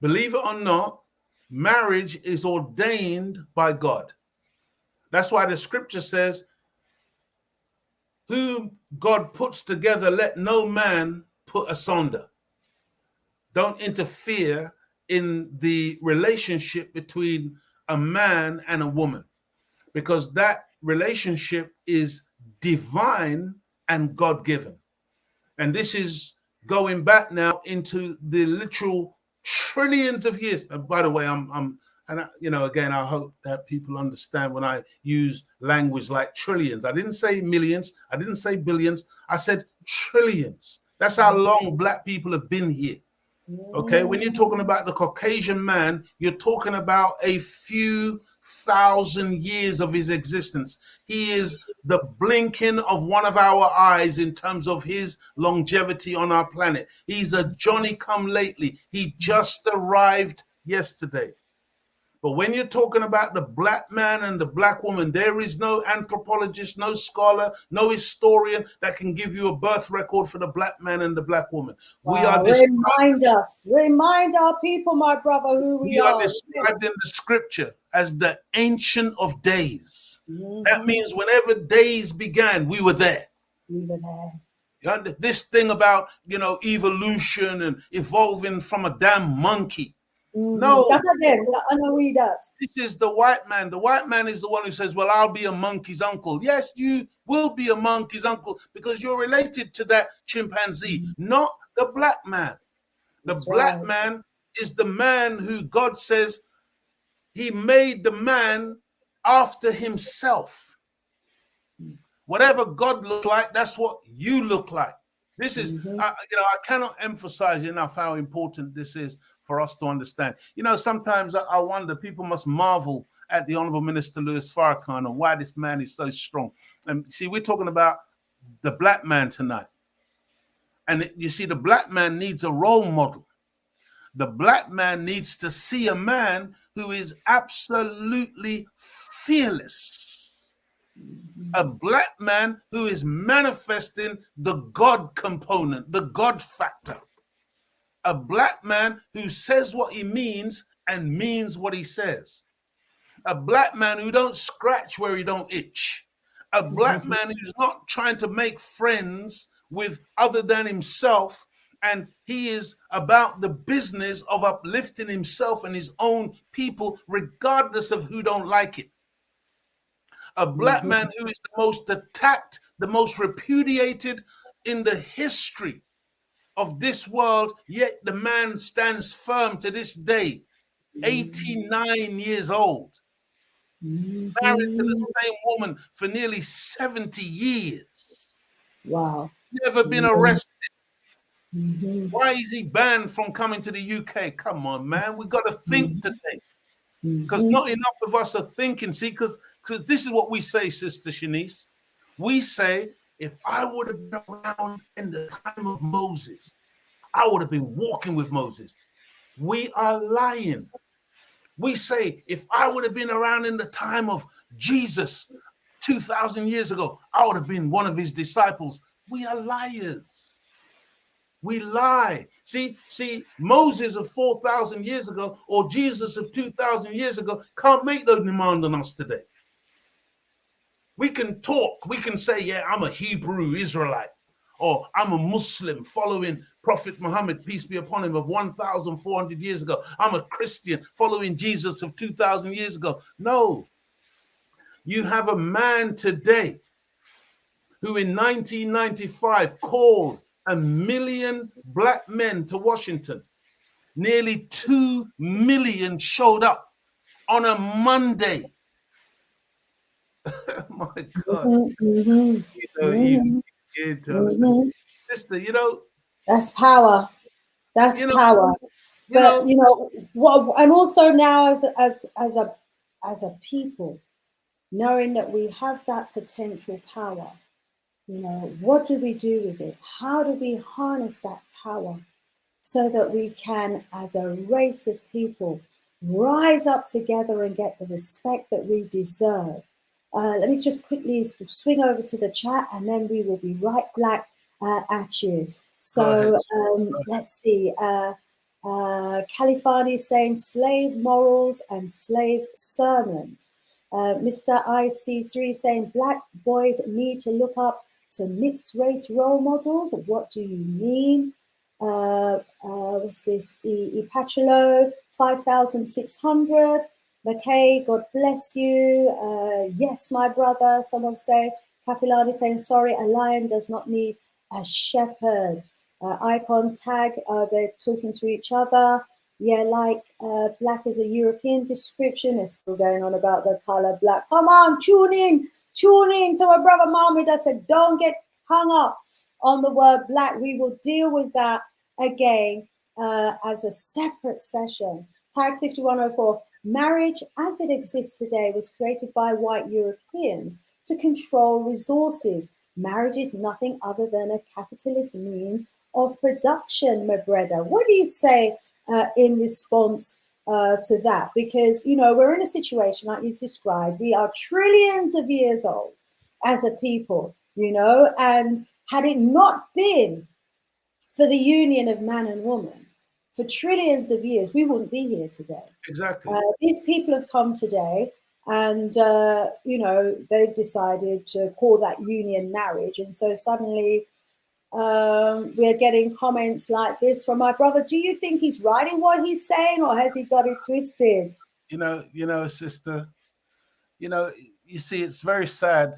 Believe it or not, marriage is ordained by God. That's why the scripture says, whom God puts together, let no man put asunder. Don't interfere in the relationship between a man and a woman, because that relationship is divine and God-given. And this is going back now into the literal trillions of years. And by the way, again, I hope that people understand when I use language like trillions. I didn't say millions. I didn't say billions. I said trillions. That's how long black people have been here. Okay, when you're talking about the Caucasian man, you're talking about a few thousand years of his existence. He is the blinking of one of our eyes in terms of his longevity on our planet. He's a Johnny come lately. He just arrived yesterday. But when you're talking about the black man and the black woman, there is no anthropologist, no scholar, no historian that can give you a birth record for the black man and the black woman. Wow, remind our people, my brother, who we are. Described in the scripture as the Ancient of Days. That means whenever days began, we were there. We were there. This thing about, evolution and evolving from a damn monkey. No, that's again. I know that. This is the white man. The white man is the one who says, well, I'll be a monkey's uncle. Yes, you will be a monkey's uncle because you're related to that chimpanzee, not the black man. The black man is the man who God says he made the man after himself. Whatever God looked like, that's what you look like. This is, I cannot emphasize enough how important this is for us to understand. Sometimes I wonder, people must marvel at the Honorable Minister Louis Farrakhan and why this man is so strong. And see, we're talking about the black man tonight. And you see, the black man needs a role model. The black man needs to see a man who is absolutely fearless. A black man who is manifesting the God component, the God factor. A black man who says what he means and means what he says. A black man who don't scratch where he don't itch. A black man who's not trying to make friends with other than himself, and he is about the business of uplifting himself and his own people, regardless of who don't like it. A black man who is the most attacked, the most repudiated in the history of this world, yet the man stands firm to this day, 89 years old, married to the same woman for nearly 70 years. Wow. Never been arrested. Why is he banned from coming to the UK? Come on, man, we got to think today. Because not enough of us are thinking. See, because this is what we say, Sister Shanice. We say, if I would have been around in the time of Moses, I would have been walking with Moses. We are lying. We say, if I would have been around in the time of Jesus 2,000 years ago, I would have been one of his disciples. We are liars. We lie. See, Moses of 4,000 years ago or Jesus of 2,000 years ago can't make no demand on us today. We can talk. We can say, yeah, I'm a Hebrew Israelite, or I'm a Muslim following Prophet Muhammad, peace be upon him, of 1,400 years ago. I'm a Christian following Jesus of 2,000 years ago. No. You have a man today who in 1995 called 1 million black men to Washington. Nearly 2 million showed up on a Monday. My God. Sister, that's power. That's power. But what, and also now as a people, knowing that we have that potential power, You know, what do we do with it? How do we harness that power so that we can, as a race of people, rise up together and get the respect that we deserve? Let me just quickly swing over to the chat and then we will be right back at you. Go ahead. So let's see. Califani is saying slave morals and slave sermons. Mr. IC3 saying black boys need to look up to mixed race role models. What do you mean? What's this? Ipacholo 5,600. McKay, God bless you. Yes, my brother. Someone say, Kafilani saying, sorry, a lion does not need a shepherd. Icon tag, they're talking to each other. Yeah, like black is a European description. It's still going on about the color black. Come on, tune in. So my brother Mahmoud, I said, don't get hung up on the word black. We will deal with that again as a separate session. Tag 5104. Marriage as it exists today was created by white Europeans to control resources. Marriage is nothing other than a capitalist means of production, my brother. What do you say in response to that? Because, you know, we're in a situation like you described. We are trillions of years old as a people, you know, and had it not been for the union of man and woman, for trillions of years, we wouldn't be here today. Exactly. These people have come today and, you know, they've decided to call that union marriage. And so suddenly we're getting comments like this from my brother. Do you think he's right in what he's saying, or has he got it twisted? You know, sister, you know, you see, it's very sad.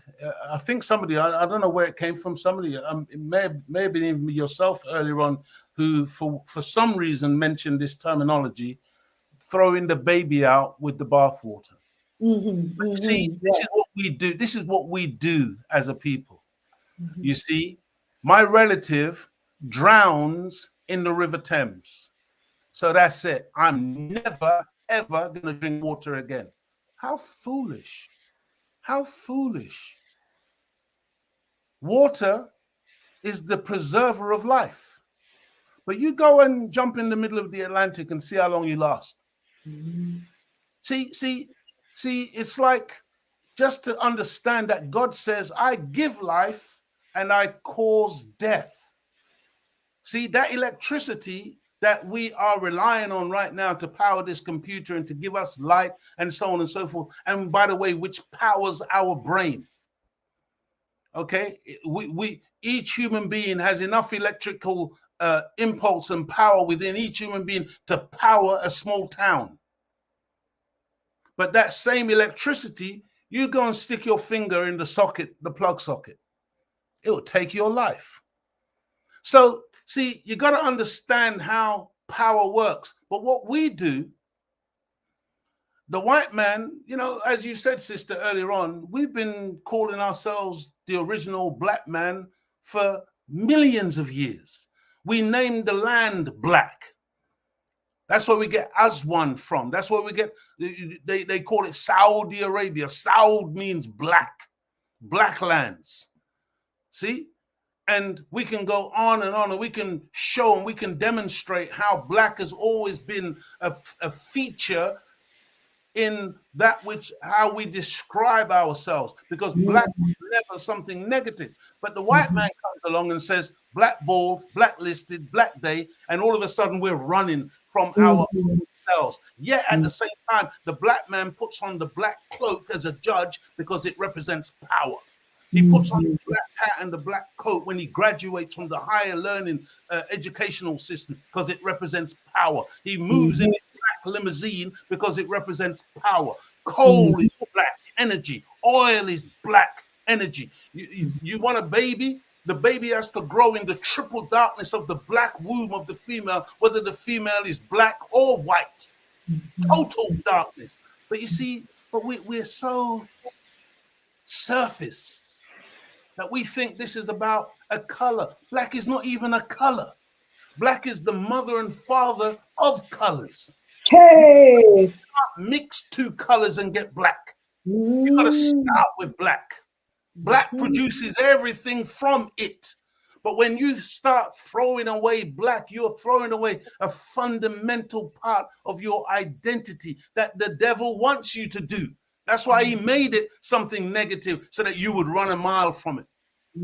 I think somebody, I don't know where it came from, somebody, it may have been even yourself earlier on, who for some reason mentioned this terminology, throwing the baby out with the bathwater. See, this is what we do. This is what we do as a people. You see, my relative drowns in the River Thames. So that's it. I'm never, ever going to drink water again. How foolish. How foolish. Water is the preserver of life. But you go and jump in the middle of the Atlantic and see how long you last. See, it's like, just to understand that God says, I give life and I cause death. See, that electricity that we are relying on right now to power this computer and to give us light and so on and so forth. And by the way, which powers our brain. Okay, each human being has enough electrical impulse and power within each human being to power a small town. But that same electricity, you go and stick your finger in the socket, the plug socket, it will take your life. So, see, you got to understand how power works. But what we do, the white man, you know, as you said, sister, earlier on, we've been calling ourselves the original black man for millions of years. We named the land black. That's where we get Aswan from. That's where we get, they call it Saudi Arabia. Saud means black, black lands. See? And we can go on and we can show and we can demonstrate how black has always been a feature in that which, how we describe ourselves, because black is never something negative. But the white man comes along and says, blackballed, blacklisted, black day, and all of a sudden we're running from ourselves. Yet at the same time, the black man puts on the black cloak as a judge because it represents power. He puts on the black hat and the black coat when he graduates from the higher learning educational system because it represents power. He moves in his black limousine because it represents power. Coal is black energy. Oil is black energy. You want a baby? The baby has to grow in the triple darkness of the black womb of the female, whether the female is black or white. Total darkness. But you see, but we're so surface that we think this is about a color. Black is not even a color. Black is the mother and father of colors. Hey! You can't mix two colors and get black. You got to start with black. Black produces everything from it. But when you start throwing away black, you're throwing away a fundamental part of your identity that the devil wants you to do. That's why he made it something negative, so that you would run a mile from it.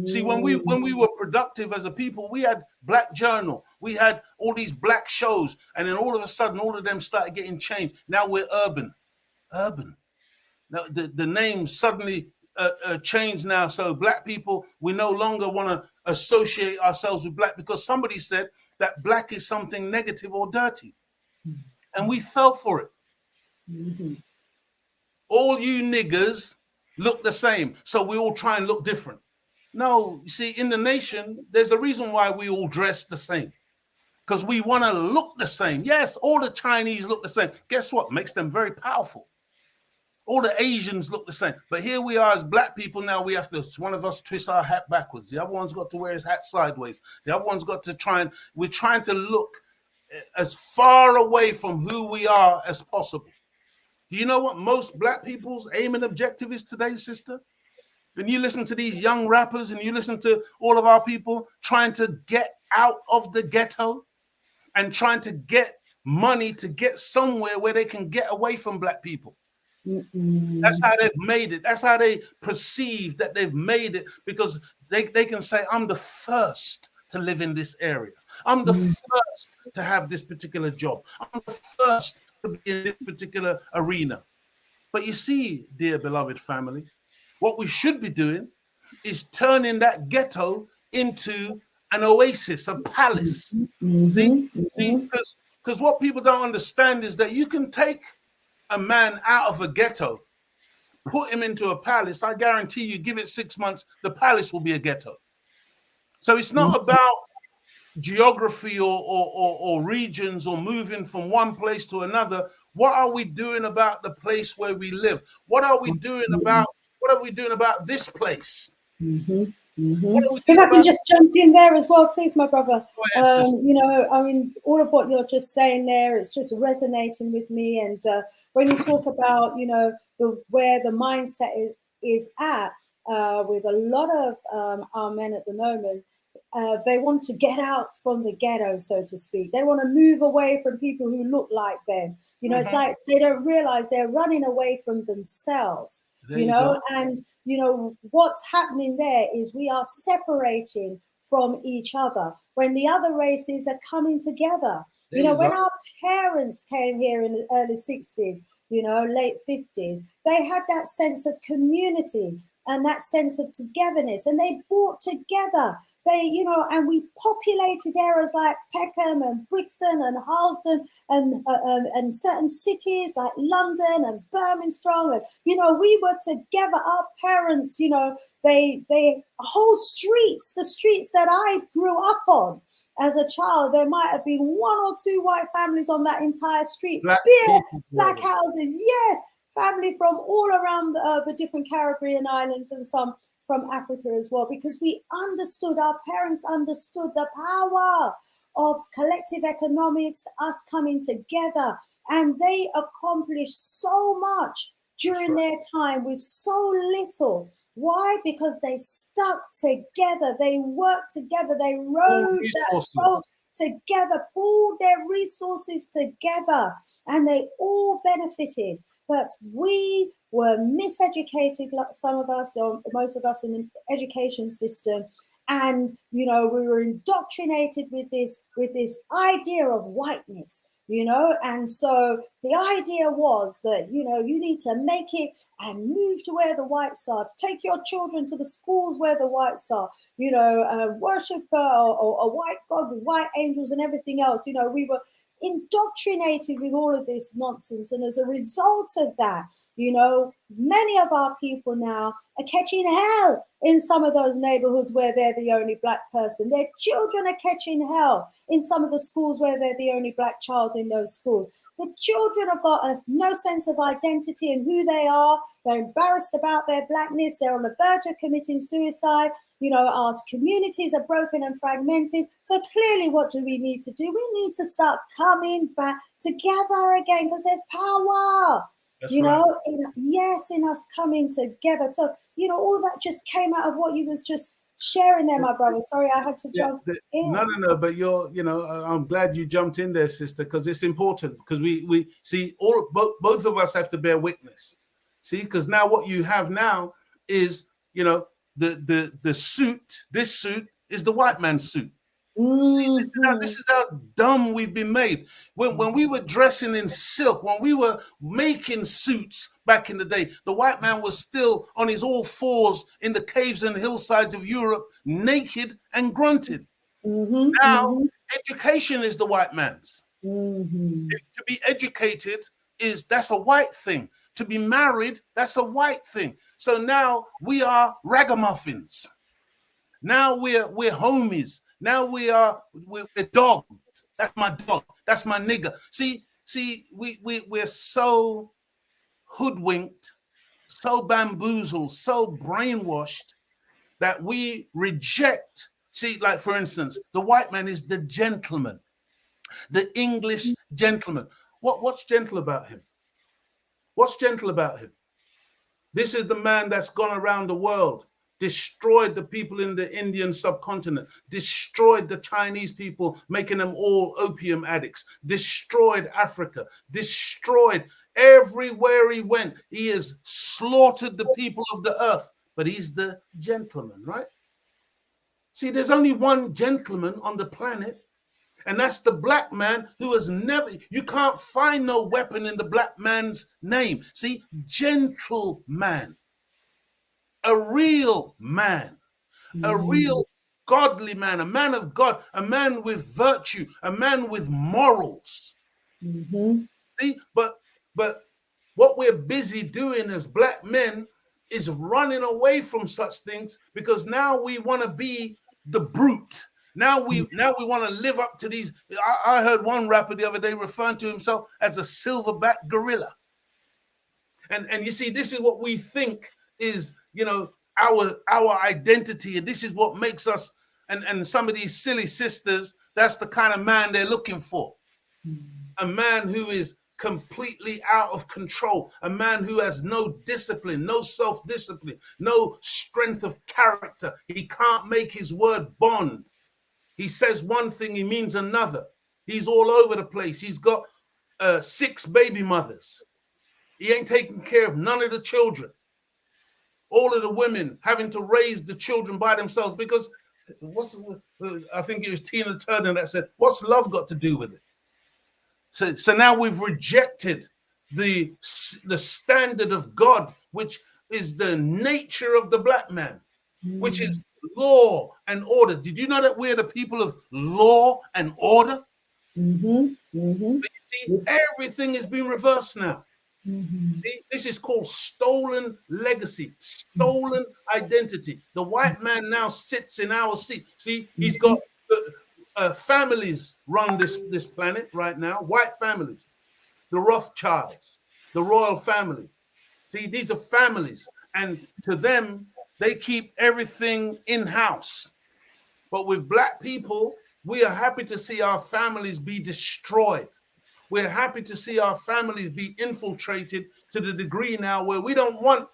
See, when we were productive as a people, we had Black Journal, we had all these black shows, and then all of a sudden, all of them started getting changed. Now we're urban. Now the name suddenly changed now. So black people, we no longer want to associate ourselves with black, because somebody said that black is something negative or dirty, and we fell for it. All you niggers look the same, so we all try and look different. No, you see, in the nation, there's a reason why we all dress the same, because we want to look the same. Yes, all the Chinese look the same. Guess what? Makes them very powerful. All the Asians look the same. But here we are as black people now, we have to, one of us twist our hat backwards. The other one's got to wear his hat sideways. The other one's got to we're trying to look as far away from who we are as possible. Do you know what most black people's aim and objective is today, sister? When you listen to these young rappers and you listen to all of our people trying to get out of the ghetto and trying to get money to get somewhere where they can get away from black people. That's how they've made it. That's how they perceive that they've made it, because they can say, I'm the first to live in this area. I'm the first to have this particular job. I'm the first to be in this particular arena. But you see, dear beloved family, what we should be doing is turning that ghetto into an oasis, a palace. See, because what people don't understand is that you can take a man out of a ghetto, put him into a palace. I guarantee you, give it 6 months, the palace will be a ghetto. So it's not about geography or regions or moving from one place to another. What are we doing about the place where we live? What are we doing about this place? If I can just jump in there as well, please, my brother. You know, I mean, all of what you're just saying there, it's just resonating with me. And when you talk about, you know, where the mindset is at with a lot of our men at the moment, they want to get out from the ghetto, so to speak. They want to move away from people who look like them. You know, it's like they don't realize they're running away from themselves. You know, and you know what's happening there is we are separating from each other when the other races are coming together. You know, when our parents came here in the early 60s, you know, late 50s, they had that sense of community and that sense of togetherness, and they brought together. They, you know, and we populated areas like Peckham and Brixton and Harlesden and certain cities like London and Birmingham. And, you know, we were together. Our parents, you know, they whole streets, the streets that I grew up on as a child, there might have been 1 or 2 white families on that entire street. Black houses, yes. Family from all around the different Caribbean islands and some from Africa as well, because we understood, our parents understood the power of collective economics, us coming together, and they accomplished so much during their time with so little. Why? Because they stuck together, they worked together, they rode that boat together, pulled their resources together, and they all benefited. But we were miseducated, like some of us, or most of us in the education system, and you know, we were indoctrinated with this idea of whiteness. You know, and so the idea was that, you know, you need to make it and move to where the whites are, take your children to the schools where the whites are, you know, worship a white God with white angels and everything else. You know, we were indoctrinated with all of this nonsense. And as a result of that, you know, many of our people now are catching hell in some of those neighborhoods where they're the only black person. Their children are catching hell in some of the schools where they're the only black child in those schools. The children have got no sense of identity in who they are. They're embarrassed about their blackness. They're on the verge of committing suicide. You know, our communities are broken and fragmented. So clearly, what do we need to do? We need to start coming back together again, because there's power. That's you right. know, yes, in us coming together. So, you know, all that just came out of what you was just sharing there, my brother. Sorry, I had to Yeah, jump in. no, but I'm glad you jumped in there, sister, because it's important, because we see both of us have to bear witness. See, because now what you have now is, the suit. This suit is the white man's suit. See, this is how dumb we've been made. When we were dressing in silk, when we were making suits back in the day, the white man was still on his all fours in the caves and hillsides of Europe, naked and grunting. Now, education is the white man's. To be educated that's a white thing. To be married, that's a white thing. So now we are ragamuffins. Now we're homies. Now we're dogs. That's my dog. That's my nigger. See, we're so hoodwinked, so bamboozled, so brainwashed that we reject. See, like for instance, the white man is the gentleman, the English gentleman. What's gentle about him? What's gentle about him? This is the man that's gone around the world, destroyed the people in the Indian subcontinent, destroyed the Chinese people, making them all opium addicts, destroyed Africa, destroyed everywhere he went. He has slaughtered the people of the earth, but he's the gentleman, right? See, there's only one gentleman on the planet, and that's the black man who has never, you can't find no weapon in the black man's name. See, gentleman, a real man, a real godly man, a man of God, a man with virtue, a man with morals. See, but what we're busy doing as black men is running away from such things, because now we want to be the brute. Now we want to live up to these. I heard one rapper the other day referring to himself as a silverback gorilla. And you see, this is what we think is, our identity, and this is what makes us. And some of these silly sisters, that's the kind of man they're looking for. A man who is completely out of control, a man who has no discipline, no self-discipline, no strength of character. He can't make his word bond. He says one thing, he means another. He's all over the place. He's got 6 baby mothers. He ain't taking care of none of the children. All of the women having to raise the children by themselves, because I think it was Tina Turner that said, what's love got to do with it? So now we've rejected the standard of God, which is the nature of the black man, which is law and order. Did you know that we're the people of law and order? But you see, everything is being reversed now. See, this is called stolen legacy, stolen identity. The white man now sits in our seat. See, he's got families run this planet right now, white families, the Rothschilds, the royal family. See, these are families, and to them, they keep everything in-house. But with black people, we are happy to see our families be destroyed. We're happy to see our families be infiltrated to the degree now where we don't want,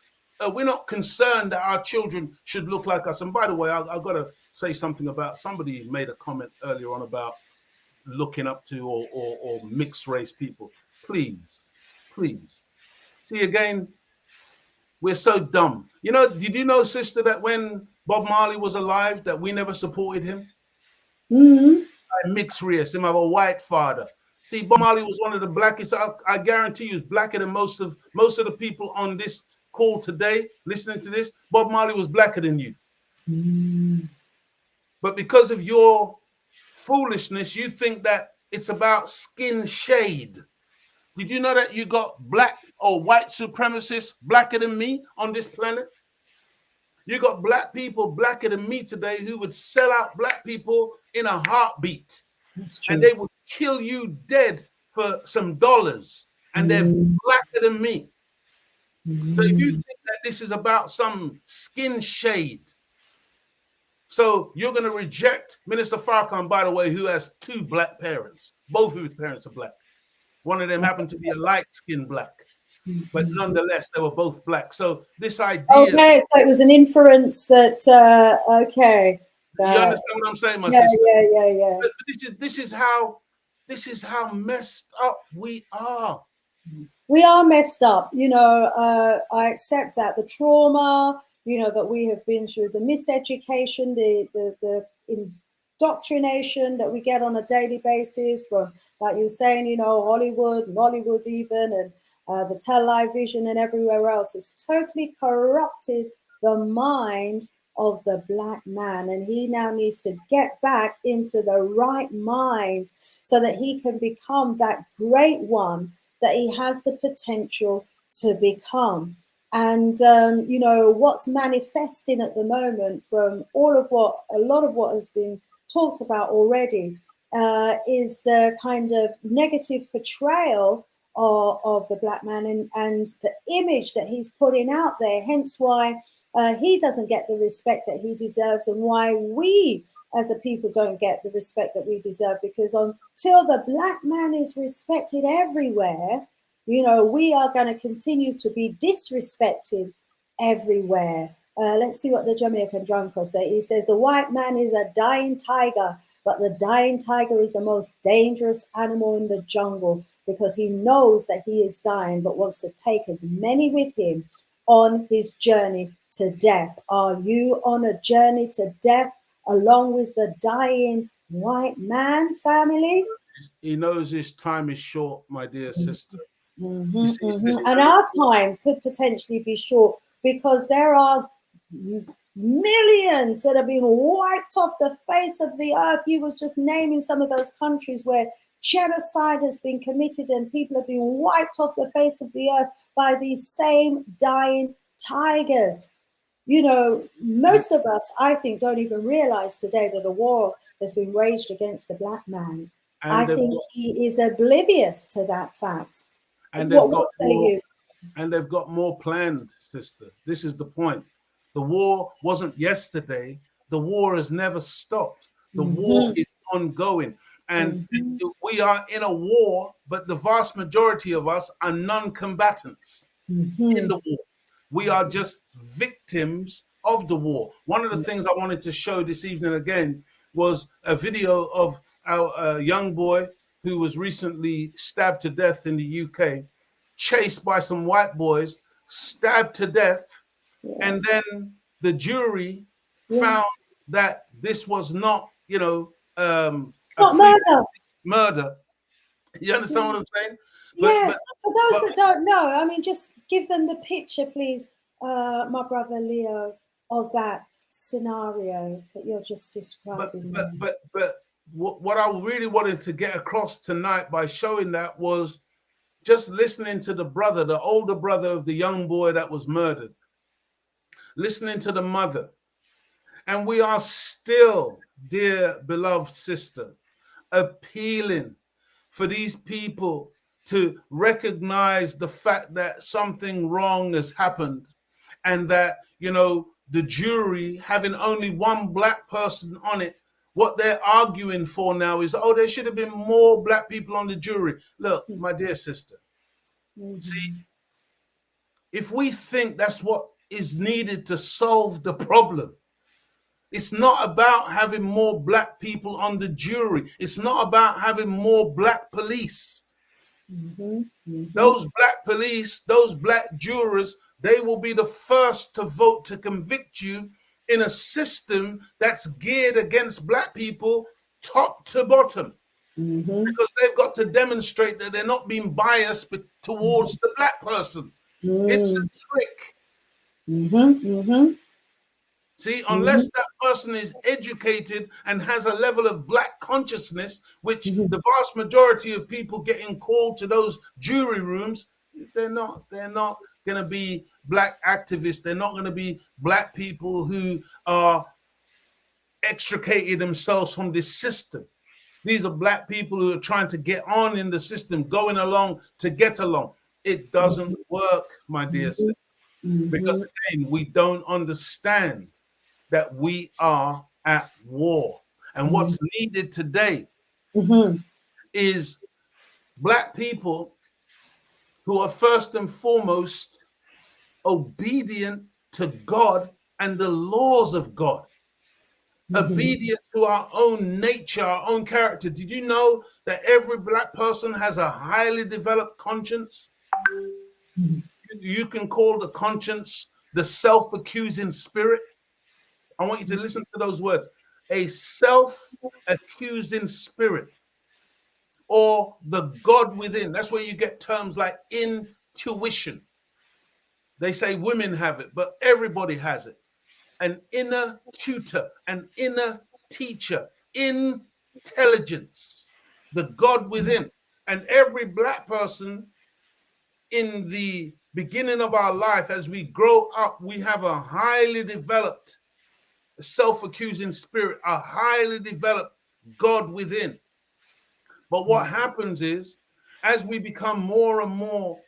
we're not concerned that our children should look like us. And by the way, I've got to say something about, somebody made a comment earlier on about looking up to or mixed race people. Please. See, again, we're so dumb. Did you know, sister, that when Bob Marley was alive, that we never supported him? Mixed race, him have a white father. See, Bob Marley was one of the blackest. I guarantee you, is blacker than most of the people on this call today, listening to this. Bob Marley was blacker than you. But because of your foolishness, you think that it's about skin shade. Did you know that you got black or white supremacists blacker than me on this planet? You got black people blacker than me today who would sell out black people in a heartbeat. And they would kill you dead for some dollars. And they're blacker than me. So if you think that this is about some skin shade, so you're going to reject Minister Farrakhan, by the way, who has 2 black parents. Both of his parents are black. One of them happened to be a light-skinned black. but Mhm. nonetheless, they were both black. So this idea, Okay, so it was an inference that okay, you that understand what I'm saying, my yeah, sister? yeah, yeah, yeah. But this is how messed up we are. We are messed up, you know. I accept that the trauma, you know, that we have been through, the miseducation, the indoctrination that we get on a daily basis from, like you were saying, you know, Hollywood, Nollywood, even, and the television and everywhere else has totally corrupted the mind of the black man, and he now needs to get back into the right mind so that he can become that great one that he has the potential to become. And you know what's manifesting at the moment from all of what a lot of what has been talked about already is the kind of negative portrayal of the black man, and the image that he's putting out there. Hence why he doesn't get the respect that he deserves, and why we as a people don't get the respect that we deserve. Because until the black man is respected everywhere, you know, we are going to continue to be disrespected everywhere. Let's see what the Jamaican drunker say. He says the white man is a dying tiger, but the dying tiger is the most dangerous animal in the jungle, because he knows that he is dying but wants to take as many with him on his journey to death. Are you on a journey to death along with the dying white man, family? He knows his time is short, my dear sister. You see, And sister, our time could potentially be short, because there are millions that have been wiped off the face of the earth. You was just naming some of those countries where genocide has been committed and people have been wiped off the face of the earth by these same dying tigers. You know, most of us, I think, don't even realize today that a war has been waged against the black man. I and think he is oblivious to that fact. they've What got say more, you? and they've got more planned, sister. This is the point. The war wasn't yesterday. The war has never stopped. The war Mm-hmm. is ongoing. And Mm-hmm. we are in a war, but the vast majority of us are non-combatants in Mm-hmm. the war. We are just victims of the war. One of the things I wanted to show this evening again was a video of our young boy who was recently stabbed to death in the UK, chased by some white boys, stabbed to death, Yeah. and then the jury Yeah. found that this was not, a Not pre murder. murder. You understand Yeah. what I'm saying? But Yeah. but For those but that don't know, I mean, just give them the picture, please, my brother Leo, of that scenario that you're just but describing but there. but but what I really wanted to get across tonight by showing that was just listening to the brother, the older brother of the young boy that was murdered, listening to the mother. And we are still, dear beloved sister, appealing for these people to recognize the fact that something wrong has happened, and that, the jury having only one black person on it, what they're arguing for now is, oh, there should have been more black people on the jury. Look, my dear sister, see, Mm-hmm. if we think that's what is needed to solve the problem, it's not about having more black people on the jury. It's not about having more black police. Mm-hmm. Mm-hmm. Those black police, those black jurors, they will be the first to vote to convict you in a system that's geared against black people top to bottom, Mm-hmm. because they've got to demonstrate that they're not being biased towards the black person. It's a trick. Mm-hmm. Mm-hmm. See, Mm-hmm. unless that person is educated and has a level of black consciousness, which Mm-hmm. the vast majority of people getting called to those jury rooms, they're not going to be black activists. They're not going to be black people who are extricating themselves from this system. These are black people who are trying to get on in the system, going along to get along. It doesn't work, my dear sister, because Mm-hmm. again, we don't understand that we are at war. And what's needed today Mm-hmm. is black people who are first and foremost obedient to God and the laws of God, obedient to our own nature, our own character. Did you know that every black person has a highly developed conscience? You can call the conscience the self-accusing spirit. I want you to listen to those words. A self-accusing spirit, or the God within. That's where you get terms like intuition. They say women have it, but everybody has it. An inner tutor, an inner teacher, intelligence, the God within. And every black person in the beginning of our life, as we grow up, we have a highly developed self-accusing spirit, a highly developed God within. But what happens is, as we become more and more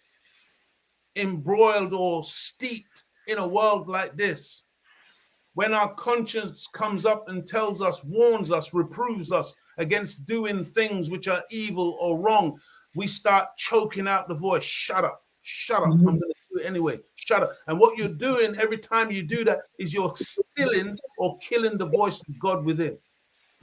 embroiled or steeped in a world like this, when our conscience comes up and tells us, warns us, reproves us against doing things which are evil or wrong, we start choking out the voice. Shut up, shut up. I'm going to do it anyway. Shut up. And what you're doing every time you do that is you're stilling or killing the voice of God within.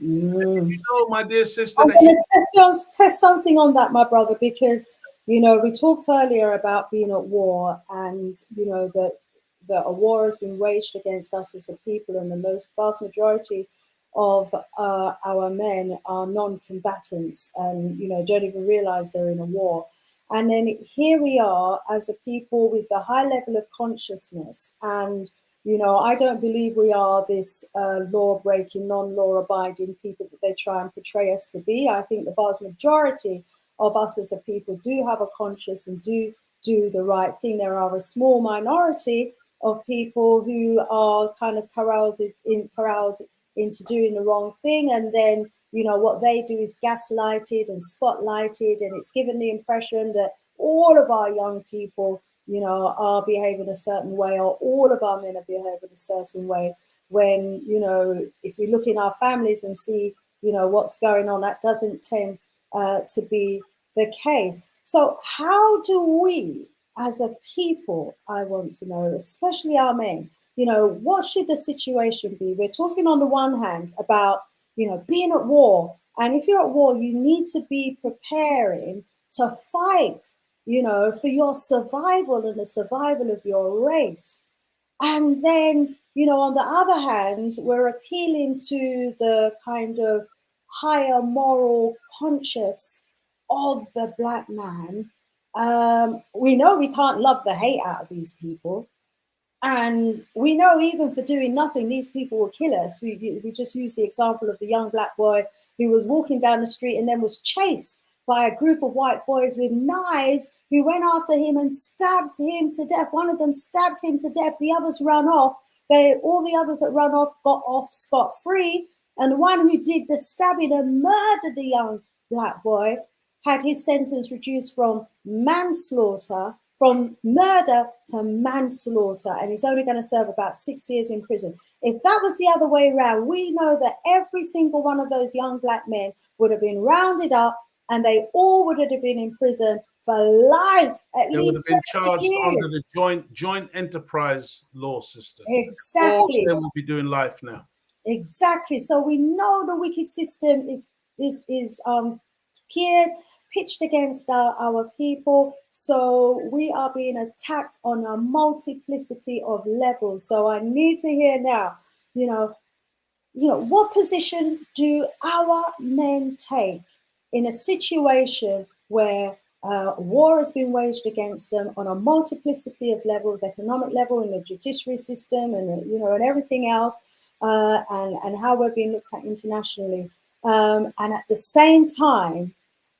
You know, my dear sister, I'm going to test something on that, my brother, because, you know, we talked earlier about being at war, and, you know, that a war has been waged against us as a people, and the vast majority of our men are non-combatants and, you know, don't even realize they're in a war. And then here we are as a people with a high level of consciousness, and you know, I don't believe we are this law-breaking, non-law-abiding people that they try and portray us to be. I think the vast majority of us as a people do have a conscience and do the right thing. There are a small minority of people who are kind of corralled into doing the wrong thing, and then, you know, what they do is gaslighted and spotlighted, and it's given the impression that all of our young people, you know, are behaving a certain way, or all of our men are behaving a certain way, when, you know, if we look in our families and see, you know, what's going on, that doesn't tend to be the case. So how do we, as a people, I want to know, especially our men, you know, what should the situation be? We're talking on the one hand about, you know, being at war. And if you're at war, you need to be preparing to fight, you know, for your survival and the survival of your race. And then, you know, on the other hand, we're appealing to the kind of higher moral conscience of the black man. We know we can't love the hate out of these people. And we know even for doing nothing, these people will kill us. We just use the example of the young black boy who was walking down the street and then was chased by a group of white boys with knives who went after him and stabbed him to death. One of them stabbed him to death. The others ran off. All the others that ran off got off scot-free. And the one who did the stabbing and murdered the young black boy had his sentence reduced from murder to manslaughter, and he's only going to serve about 6 years in prison. If that was the other way around, we know that every single one of those young black men would have been rounded up, and they all would have been in prison for life, at they least would have been 70 charged years. under the joint enterprise law system. Exactly. All of them will be doing life now. Exactly. So we know the wicked system is geared, pitched against our people. So we are being attacked on a multiplicity of levels. So I need to hear now, you know, what position do our men take in a situation where war has been waged against them on a multiplicity of levels, economic level, in the judiciary system, and you know, and everything else, and how we're being looked at internationally, and at the same time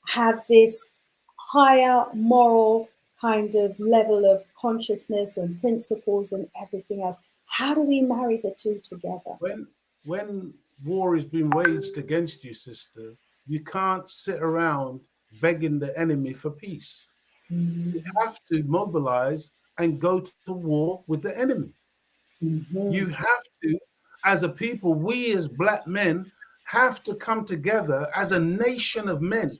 have this higher moral kind of level of consciousness and principles and everything else. How do we marry the two together? When war is being waged against you, sister, you can't sit around begging the enemy for peace. You have to mobilize and go to war with the enemy. You have to, as a people, we as black men have to come together as a nation of men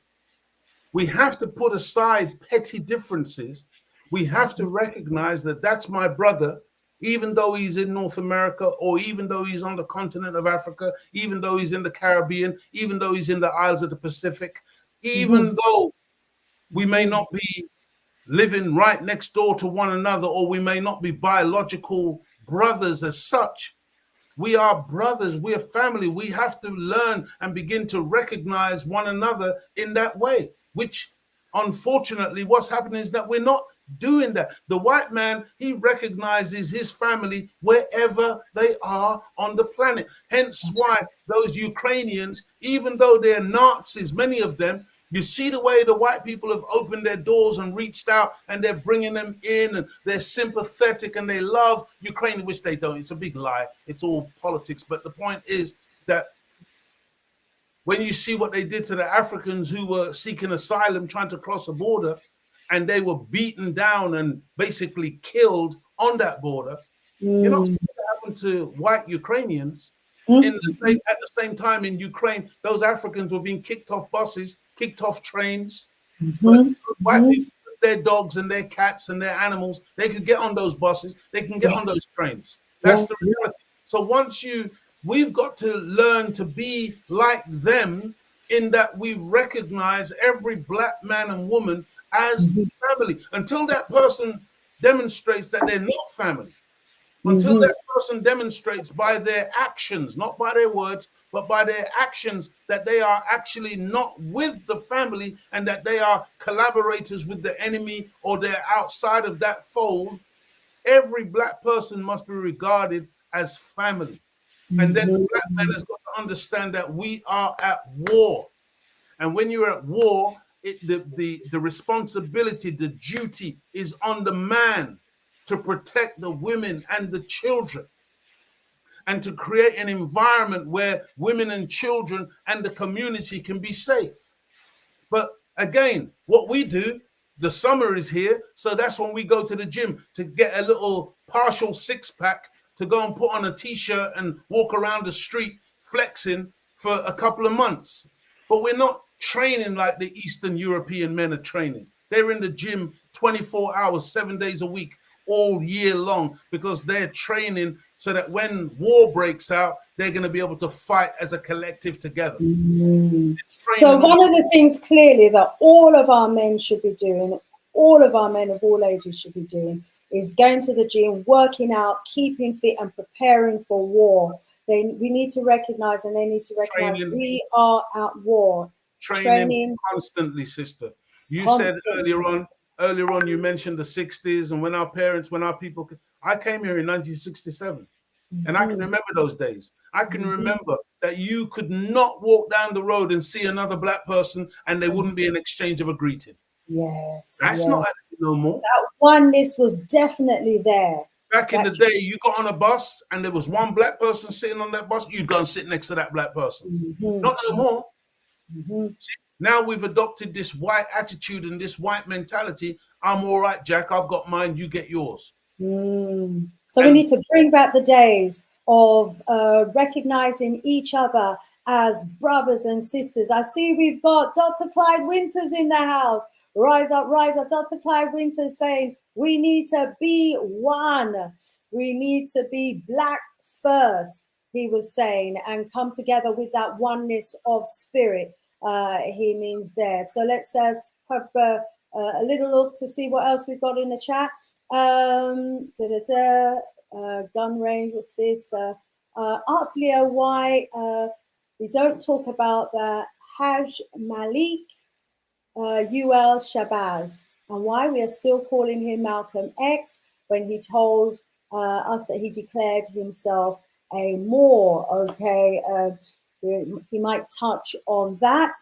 We have to put aside petty differences. We have to recognize that that's my brother, even though he's in North America, or even though he's on the continent of Africa, even though he's in the Caribbean, even though he's in the Isles of the Pacific, even though we may not be living right next door to one another, or we may not be biological brothers as such. We are brothers, we are family. We have to learn and begin to recognize one another in that way, which unfortunately what's happening is that we're not doing that. The white man, he recognizes his family wherever they are on the planet. Hence why those Ukrainians, even though they're Nazis, many of them, you see the way the white people have opened their doors and reached out, and they're bringing them in, and they're sympathetic and they love Ukraine, which they don't. It's a big lie. It's all politics. But the point is that when you see what they did to the Africans who were seeking asylum, trying to cross a border, and they were beaten down and basically killed on that border, you're not seeing what happened to white Ukrainians. At the same time in Ukraine, those Africans were being kicked off buses, kicked off trains. But white people, their dogs and their cats and their animals, they could get on those buses, they can get on those trains. That's the reality. So we've got to learn to be like them, in that we recognize every black man and woman as family. Until that person demonstrates that they're not family, until that person demonstrates by their actions, not by their words, but by their actions, that they are actually not with the family and that they are collaborators with the enemy, or they're outside of that fold, every black person must be regarded as family. And then the black man has got to understand that we are at war. And when you're at war, the responsibility, the duty is on the man to protect the women and the children, and to create an environment where women and children and the community can be safe. But again, what we do, the summer is here, so that's when we go to the gym to get a little partial six-pack, to go and put on a t-shirt and walk around the street flexing for a couple of months. But we're not training like the Eastern European men are training. They're in the gym 24 hours, 7 days a week, all year long, because they're training so that when war breaks out, they're going to be able to fight as a collective together. So one of the things clearly that all of our men should be doing, all of our men of all ages should be doing, is going to the gym, working out, keeping fit and preparing for war. We need to recognize, and they need to recognize, we are at war. Training constantly, sister. You said earlier on, you mentioned the 60s, and when our people, I came here in 1967, and I can remember those days. I can remember that you could not walk down the road and see another black person and there wouldn't be an exchange of a greeting. That's not happening no more. That oneness was definitely there. Back in the day, you got on a bus and there was one black person sitting on that bus, you'd go and sit next to that black person. Not no more. See, now we've adopted this white attitude and this white mentality. I'm all right, Jack, I've got mine, you get yours. So we need to bring back the days of recognizing each other as brothers and sisters. I see we've got Dr. Clyde Winters in the house. Rise up, Dr. Clyde Winters saying we need to be one. We need to be black first, he was saying, and come together with that oneness of spirit. He means there. So let's have a little look to see what else we've got in the chat. Gun range, what's this? Arts Leo, why we don't talk about the Haj Malik UL Shabazz, and why we are still calling him Malcolm X when he told us that he declared himself a Moor. Okay, he might touch on that.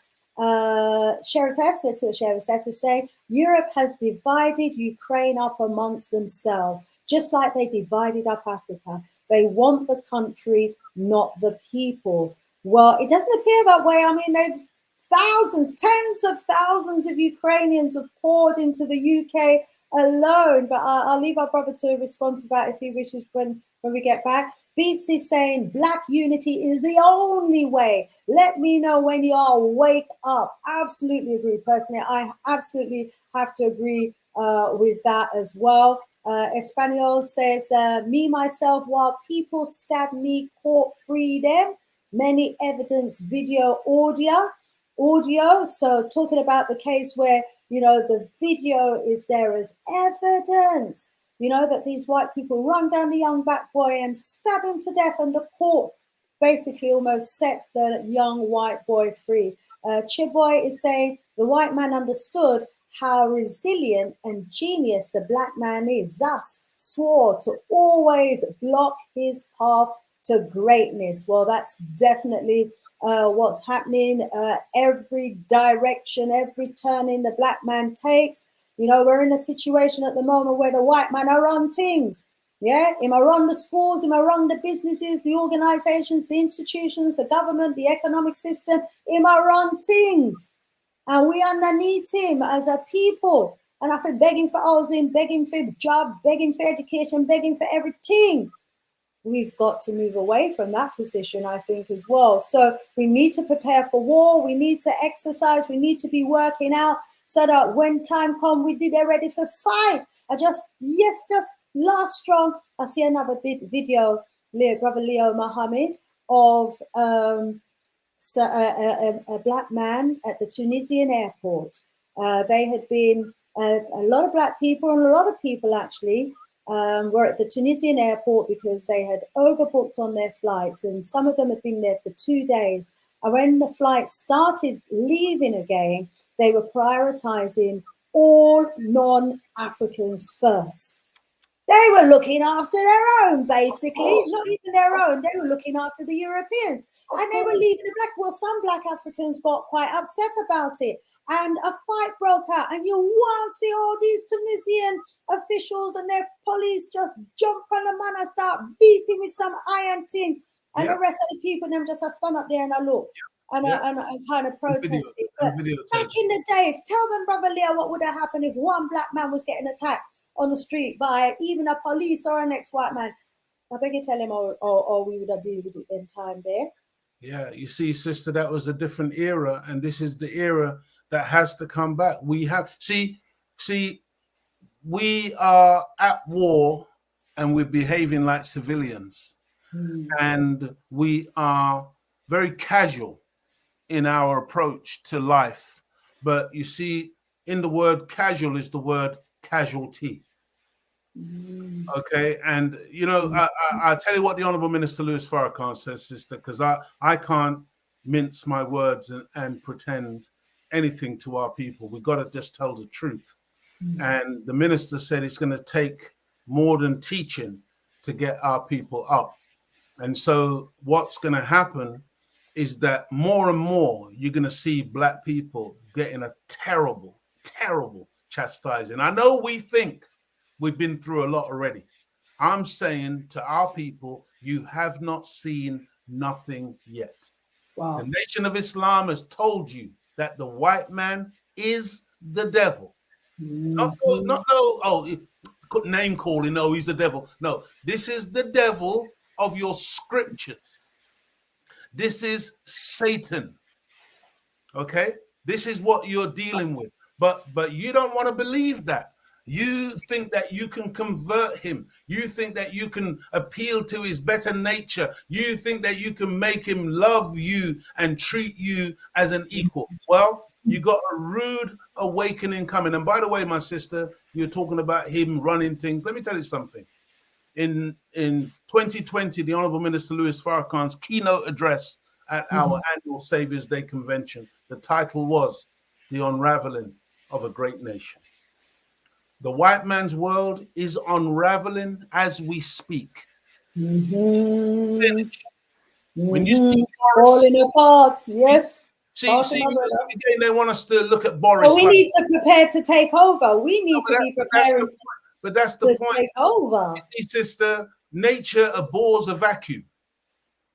Sheriff F, let's see what Sheriff F is saying. Europe has divided Ukraine up amongst themselves, just like they divided up Africa. They want the country, not the people. Well, it doesn't appear that way. I mean, they've thousands, tens of thousands of Ukrainians have poured into the UK alone. But I'll leave our brother to respond to that if he wishes when we get back. Beats is saying black unity is the only way. Let me know when you all wake up. Absolutely agree. Personally, I absolutely have to agree with that as well. Espanol says, me, myself, while people stab me, court freedom, many evidence, video, audio. So talking about the case where, you know, the video is there as evidence, you know, that these white people run down the young black boy and stab him to death, and the court basically almost set the young white boy free. Chiboy is saying the white man understood how resilient and genius the black man is, thus swore to always block his path to greatness. Well, that's definitely what's happening. Every direction, every turning the black man takes. You know, we're in a situation at the moment where the white man are on things. Yeah, him are run the schools, him are run the businesses, the organizations, the institutions, the government, the economic system, him are run things. And we underneath him as a people. And after begging for housing, begging for job, begging for education, begging for everything, we've got to move away from that position, I think, as well. So we need to prepare for war. We need to exercise. We need to be working out so that when time comes, they're ready for fight. Just last strong. I see another video, Brother Leo Mohammed, of a black man at the Tunisian airport. They had been, a lot of black people, and a lot of people actually were at the Tunisian airport because they had overbooked on their flights, and some of them had been there for 2 days. And when the flight started leaving again, they were prioritizing all non-Africans first. They were looking after their own, basically, not even their own. They were looking after the Europeans, and they were leaving the black. Well, some black Africans got quite upset about it, and a fight broke out. And you want to see all these Tunisian officials and their police just jump on the man and start beating with some iron thing, and the rest of the people them just stand up there and I look. And kind of protest it. But back in the days, tell them, Brother Leo, what would have happened if one black man was getting attacked on the street by even a police or an ex-white man? I beg you tell him, or we would have dealt with it in time there. Yeah, you see, sister, that was a different era, and this is the era that has to come back. We have see, we are at war and we're behaving like civilians, and we are very casual in our approach to life. But you see, in the word casual is the word casualty. Okay, and you know, I tell you what the Honourable Minister Louis Farrakhan says, sister, because I can't mince my words and pretend anything to our people. We've got to just tell the truth. And the minister said it's going to take more than teaching to get our people up. And so what's going to happen is that more and more you're going to see black people getting a terrible, terrible chastising. I know we think we've been through a lot already. I'm saying to our people, you have not seen nothing yet. Wow. The Nation of Islam has told you that the white man is the devil. Not name calling, no, he's the devil. No, this is the devil of your scriptures. This is Satan. Okay? This is what you're dealing with. But you don't want to believe that. You think that you can convert him. You think that you can appeal to his better nature. You think that you can make him love you and treat you as an equal. Well, you got a rude awakening coming. And by the way, my sister, you're talking about him running things. Let me tell you something. In 2020, the Honorable Minister Louis Farrakhan's keynote address at our annual Saviour's Day convention, the title was The Unraveling of a Great Nation. The white man's world is unraveling as we speak. When you see Boris falling apart, yes. See, again, they want us to look at Boris. So we need to prepare to take over. We need to be preparing. But that's the point. Take over. You see, sister, nature abhors a vacuum.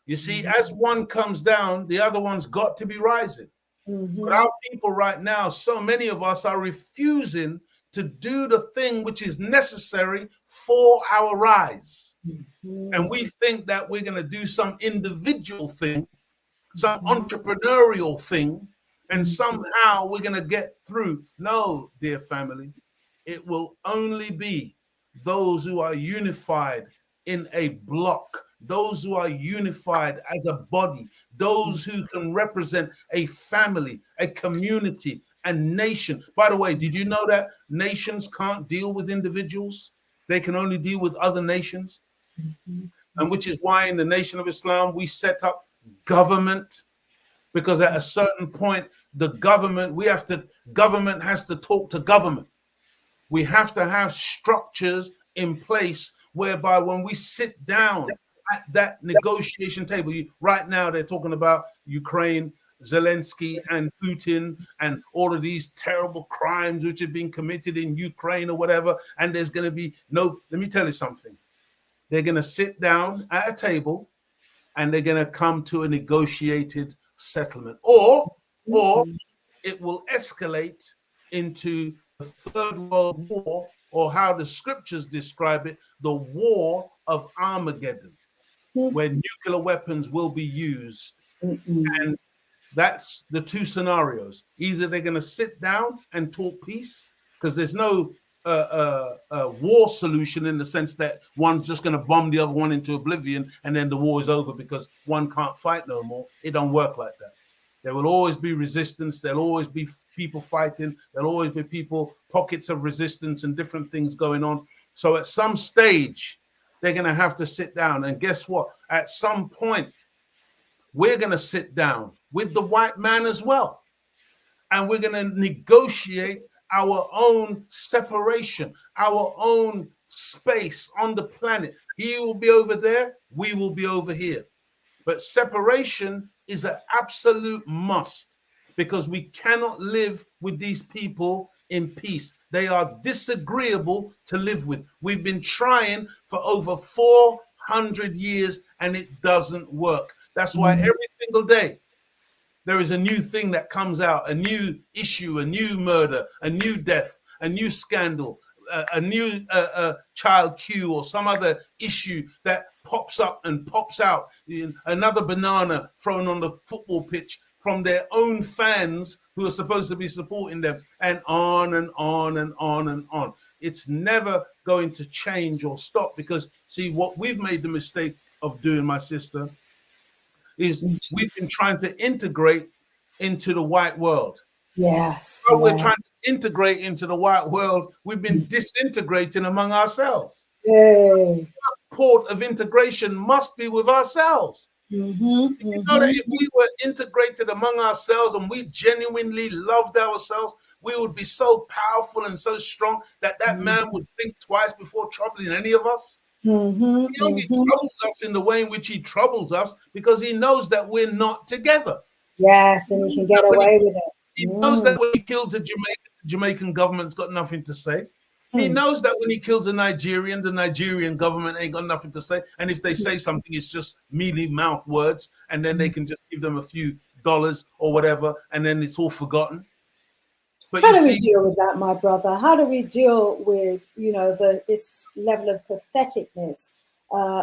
You see, as one comes down, the other one's got to be rising. But our people right now, so many of us are refusing to do the thing which is necessary for our rise. And we think that we're going to do some individual thing, some entrepreneurial thing, and somehow we're going to get through. No, dear family, it will only be those who are unified in a block, those who are unified as a body, those who can represent a family, a community, a nation. By the way, did you know that nations can't deal with individuals? They can only deal with other nations. And which is why in the Nation of Islam, we set up government, because at a certain point, the government has to talk to government. We have to have structures in place whereby when we sit down at that negotiation table, right now they're talking about Ukraine, Zelensky and Putin and all of these terrible crimes which have been committed in Ukraine or whatever. And there's going to be let me tell you something. They're going to sit down at a table and they're going to come to a negotiated settlement, or it will escalate into the Third World War, or how the scriptures describe it, the War of Armageddon, where nuclear weapons will be used. And that's the two scenarios. Either they're going to sit down and talk peace, because there's no war solution in the sense that one's just going to bomb the other one into oblivion and then the war is over because one can't fight no more. It don't work like that. There will always be resistance. There'll always be people fighting. There'll always be pockets of resistance and different things going on. So at some stage, they're going to have to sit down. And guess what? At some point, we're going to sit down with the white man as well. And we're going to negotiate our own separation, our own space on the planet. He will be over there, we will be over here. But separation is an absolute must, because we cannot live with these people in peace. They are disagreeable to live with. We've been trying for over 400 years and it doesn't work. That's why every single day there is a new thing that comes out, a new issue, a new murder, a new death, a new scandal, a new child Q or some other issue that pops up and pops out. Another banana thrown on the football pitch from their own fans who are supposed to be supporting them, and on and on and on and on. It's never going to change or stop, because, see, what we've made the mistake of doing, my sister, is we've been trying to integrate into the white world. Yes. While we're trying to integrate into the white world, we've been disintegrating among ourselves. The port of integration must be with ourselves. You know that if we were integrated among ourselves and we genuinely loved ourselves, we would be so powerful and so strong that man would think twice before troubling any of us. He only troubles us in the way in which he troubles us because he knows that we're not together. Yes, and he can get away with it. He knows that when he kills a Jamaican, the Jamaican government's got nothing to say. He knows that when he kills a Nigerian, the Nigerian government ain't got nothing to say. And if they say something, it's just mealy mouth words, and then they can just give them a few dollars or whatever, and then it's all forgotten. But how do we deal with that, my brother? How do we deal with, this level of patheticness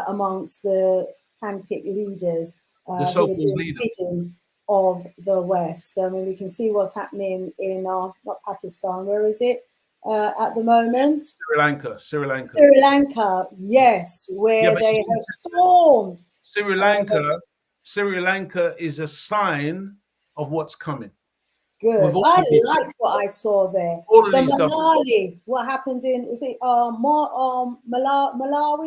amongst the handpicked leaders the so-called leaders of the West? I mean, we can see what's happening in not Pakistan. Where is it at the moment? Sri Lanka, yes, where they have stormed. Sri Lanka is a sign of what's coming. Good. I like what I saw there. The Malawi, what happened is it Malawi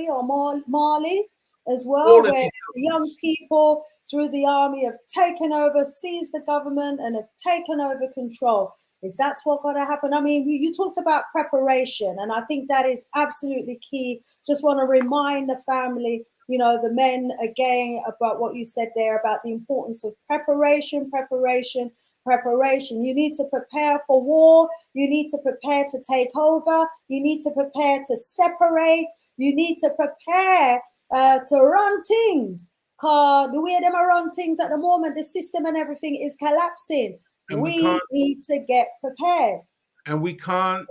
or Mali as well, where young people through the army have taken over, seized the government and have taken over control. Is that what's going to happen? I mean, you talked about preparation, and I think that is absolutely key. Just want to remind the family, the men again, about what you said there about the importance of preparation. You need to prepare for war. You need to prepare to take over. You need to prepare to separate. You need to prepare to run things. Because the way them are run things at the moment, the system and everything is collapsing. We need to get prepared. And we can't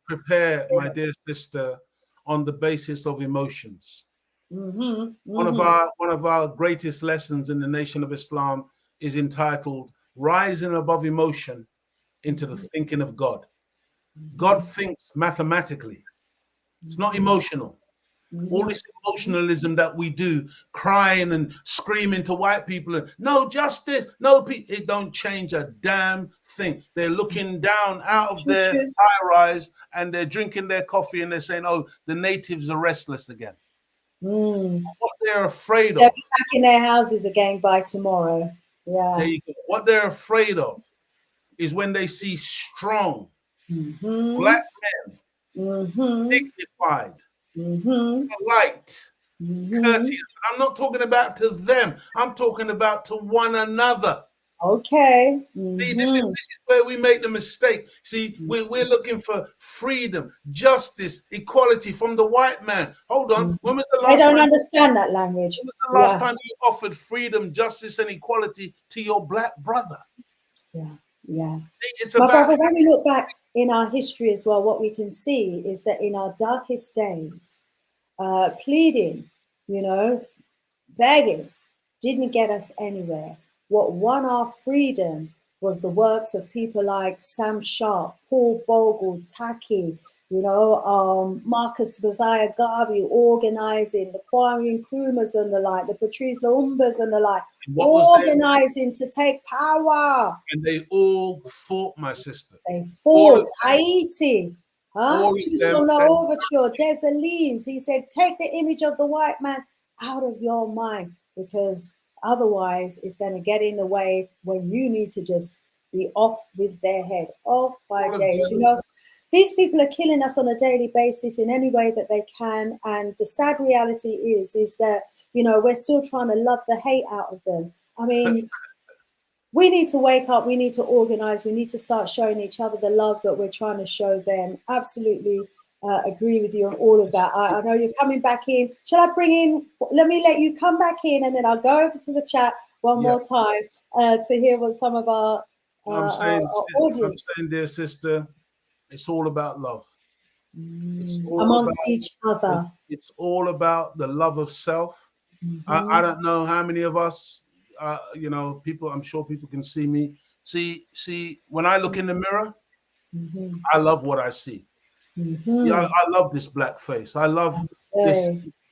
prepare, my dear sister, on the basis of emotions. Mm-hmm. One of our greatest lessons in the Nation of Islam is entitled "Rising Above Emotion into the Thinking of God." God thinks mathematically. It's not emotional. All this emotionalism that we do, crying and screaming to white people, and no justice, no peace, it don't change a damn thing. They're looking down out of their high rise and they're drinking their coffee and they're saying, "Oh, the natives are restless again." What they're afraid They'll of. be back in their houses again by tomorrow. Yeah. There you go. What they're afraid of is when they see strong black men, dignified, polite, courteous. I'm not talking about to them. I'm talking about to one another. Okay. See, this is where we make the mistake. See, we're looking for freedom, justice, equality from the white man. Hold on. When was the They last don't time? understand that language. When was the last time you offered freedom, justice, and equality to your black brother? Yeah. Yeah. See, it's My about. brother, when we look back in our history as well, what we can see is that in our darkest days, pleading, begging, didn't get us anywhere. What won our freedom was the works of people like Sam Sharp, Paul Bogle, Taki, Marcus Messiah Garvey organizing, the Kwame Nkrumahs and the like, the Patrice Lumbas and the like, organizing to take power. And they all fought, my sister. They fought Haiti. Toussaint Louverture, Dessalines. He said, take the image of the white man out of your mind, because otherwise it's going to get in the way when you need to just be off with their head, off by days. These people are killing us on a daily basis in any way that they can. And the sad reality is that, we're still trying to love the hate out of them. I mean, we need to wake up, we need to organize, we need to start showing each other the love that we're trying to show them. Absolutely agree with you on all of that. I know you're coming back in. Shall I bring in, let me let you come back in and then I'll go over to the chat one more time to hear what some of our audience. I'm saying, dear sister, it's all about love. It's all amongst about, each other. It's all about the love of self. I don't know how many of us, people, I'm sure people can see me. See, when I look in the mirror, I love what I see. Yeah, I love this black face. I love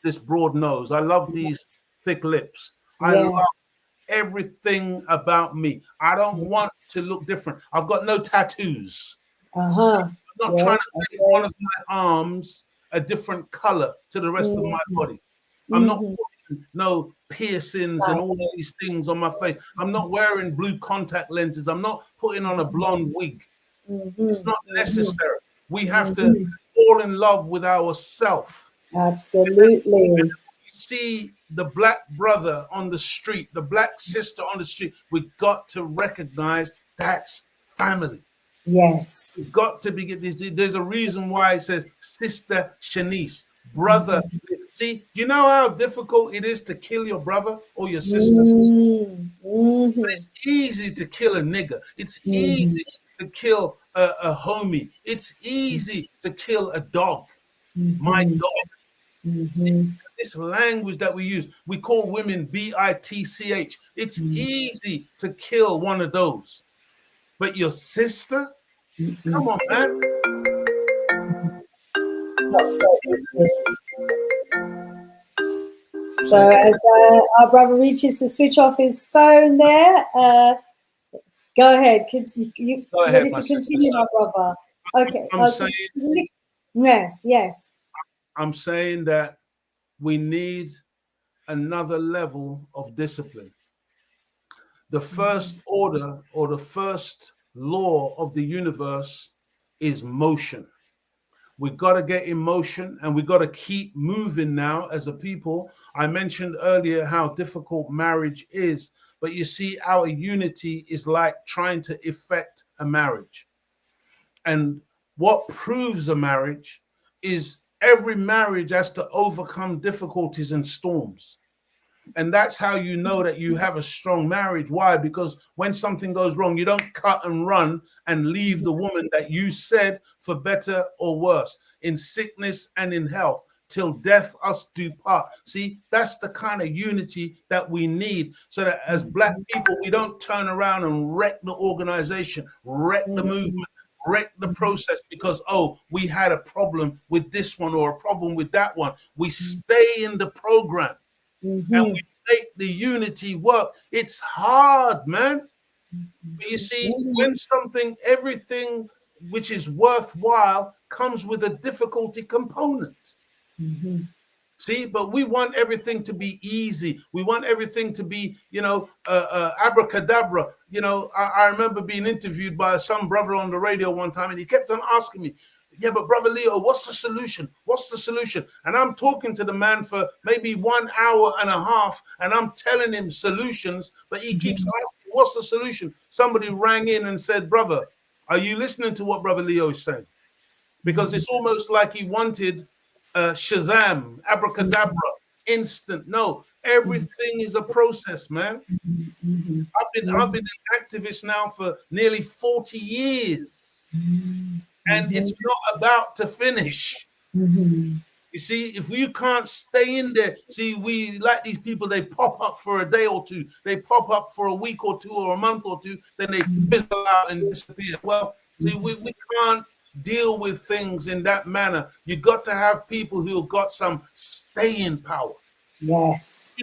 this broad nose. I love these thick lips. I love everything about me. I don't want to look different. I've got no tattoos. I'm not trying to make one of my arms a different color to the rest of my body. I'm not putting no piercings and all of these things on my face. I'm not wearing blue contact lenses. I'm not putting on a blonde wig. It's not necessary. We have to fall in love with ourselves. Absolutely. See the black brother on the street, the black sister on the street. We've got to recognize that's family. Yes. We've got to be. There's a reason why it says Sister Shanice, brother. See, do you know how difficult it is to kill your brother or your sister? It's easy to kill a nigger. It's easy to kill a homie. It's easy to kill a dog. My dog. See, this language that we use, we call women bitch. It's easy to kill one of those. But your sister? Come on, man. Not so easy. So as our brother reaches to switch off his phone there, go ahead. You ready to continue, my brother? Okay. Yes. I'm saying that we need another level of discipline. The first order or the first law of the universe is motion. We've got to get in motion and we've got to keep moving now as a people. I mentioned earlier how difficult marriage is, but you see, our unity is like trying to effect a marriage. And what proves a marriage is every marriage has to overcome difficulties and storms. And that's how you know that you have a strong marriage. Why? Because when something goes wrong, you don't cut and run and leave the woman that you said, for better or worse, in sickness and in health, till death us do part. See, that's the kind of unity that we need, so that as Black people, we don't turn around and wreck the organization, wreck the movement, wreck the process because, oh, we had a problem with this one or a problem with that one. We stay in the program and we make the unity work. It's hard, man. But you see, when everything which is worthwhile comes with a difficulty component. See, but we want everything to be easy. We want everything to be, abracadabra. I remember being interviewed by some brother on the radio one time, and he kept on asking me, yeah, but Brother Leo, what's the solution? What's the solution? And I'm talking to the man for maybe 1 hour and a half, and I'm telling him solutions, but he keeps asking, what's the solution? Somebody rang in and said, brother, are you listening to what Brother Leo is saying? Because it's almost like he wanted Shazam, abracadabra, instant. No, everything is a process, man. I've been an activist now for nearly 40 years, and it's not about to finish. You see, if you can't stay in there, see, we like these people, they pop up for a day or two, they pop up for a week or two or a month or two, then they fizzle out and disappear. Well, see, we can't deal with things in that manner. You got to have people who have got some staying power. Yes.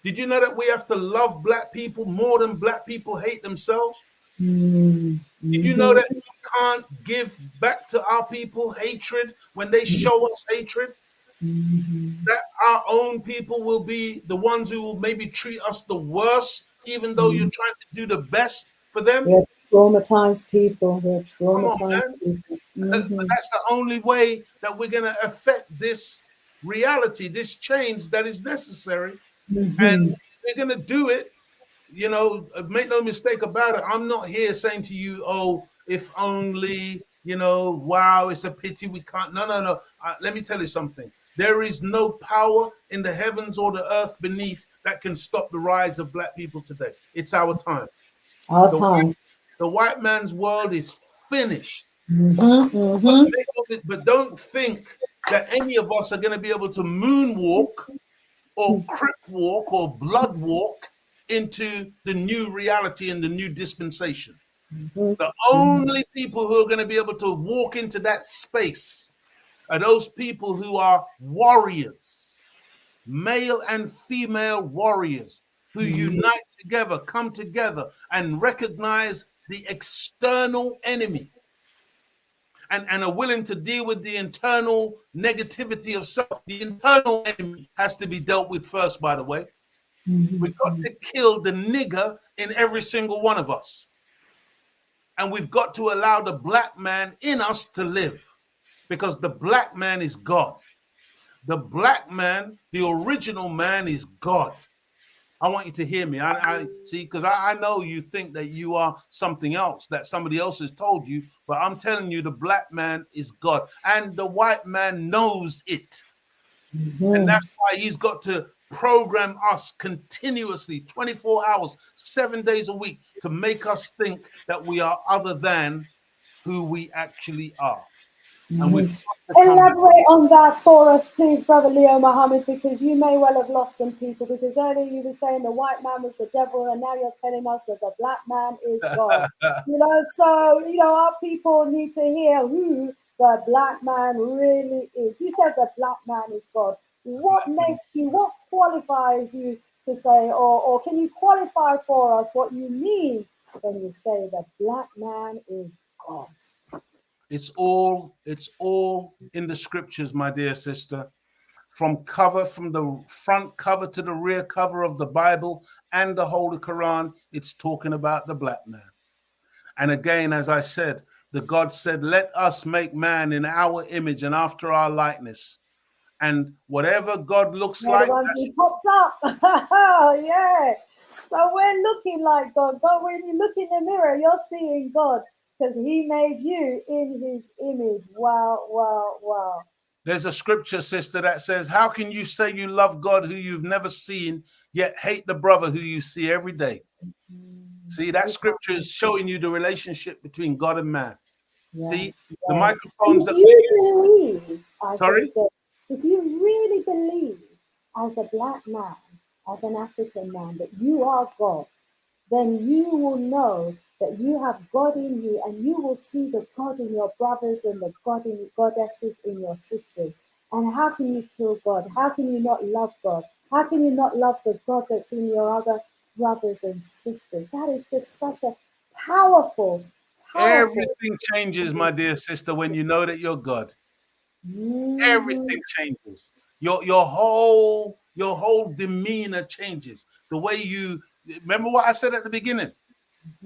Did you know that we have to love Black people more than Black people hate themselves? Did you know that you can't give back to our people hatred when they show us hatred? That our own people will be the ones who will maybe treat us the worst, even though you're trying to do the best for them? We're traumatized people. We're traumatized people. But that's the only way that we're going to affect this reality, this change that is necessary. And we're going to do it. Make no mistake about it. I'm not here saying to you, oh, if only, wow, it's a pity we can't. No. Let me tell you something. There is no power in the heavens or the earth beneath that can stop the rise of Black people today. It's our time. The white man's world is finished. But don't think that any of us are going to be able to moonwalk or crip walk or blood walk into the new reality and the new dispensation. The only people who are going to be able to walk into that space are those people who are warriors, male and female warriors, who unite together, come together, and recognize the external enemy, and are willing to deal with the internal negativity of self. The internal enemy has to be dealt with first, by the way. We've got to kill the nigger in every single one of us. And we've got to allow the Black man in us to live, because the Black man is God. The Black man, the original man, is God. I want you to hear me. I see, because I know you think that you are something else, that somebody else has told you, but I'm telling you, the Black man is God, and the white man knows it. And that's why he's got to program us continuously, 24 hours, 7 days a week, to make us think that we are other than who we actually are. And we've got to elaborate on that for us, please, Brother Leo Muhammad, because you may well have lost some people, because earlier you were saying the white man was the devil, and now you're telling us that the Black man is God. So our people need to hear who the Black man really is. You said the Black man is God. What qualifies you to say, or can you qualify for us what you mean when you say the Black man is God? It's all in the scriptures, my dear sister. From the front cover to the rear cover of the Bible and the Holy Quran, it's talking about the Black man. And again, as I said, the God said, let us make man in our image and after our likeness. And whatever God looks like, the ones who popped up. Yeah. So we're looking like God. God, when you look in the mirror, you're seeing God, because he made you in his image. Wow. There's a scripture, sister, that says, how can you say you love God who you've never seen, yet hate the brother who you see every day. See, that scripture is showing you the relationship between God and man. See, the microphones if that you believe, I Sorry? think that if you really believe as a black man, as an African man, that you are God, then you will know that you have God in you, and you will see the God in your brothers and the God in goddesses in your sisters. And how can you kill God? How can you not love God? How can you not love the God that's in your other brothers and sisters? That is just such a powerful, powerful. everything changes, my dear sister, when you know that you're God. Everything changes. Your whole demeanor changes. The way you remember what I said at the beginning.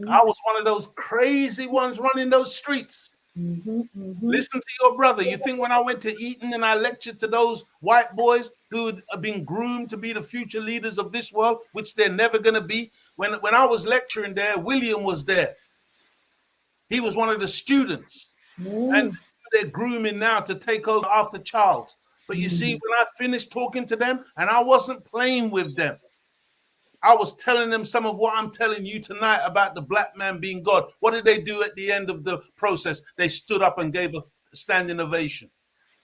I was one of those crazy ones running those streets. Listen to your brother. You think when I went to Eton and I lectured to those white boys who had been groomed to be the future leaders of this world, which they're never going to be, when I was lecturing there, William was there. He was one of the students. And they're grooming now to take over after Charles. But you see, when I finished talking to them, and I wasn't playing with them, I was telling them some of what I'm telling you tonight about the black man being God. What did they do at the end of the process? They stood up and gave a standing ovation.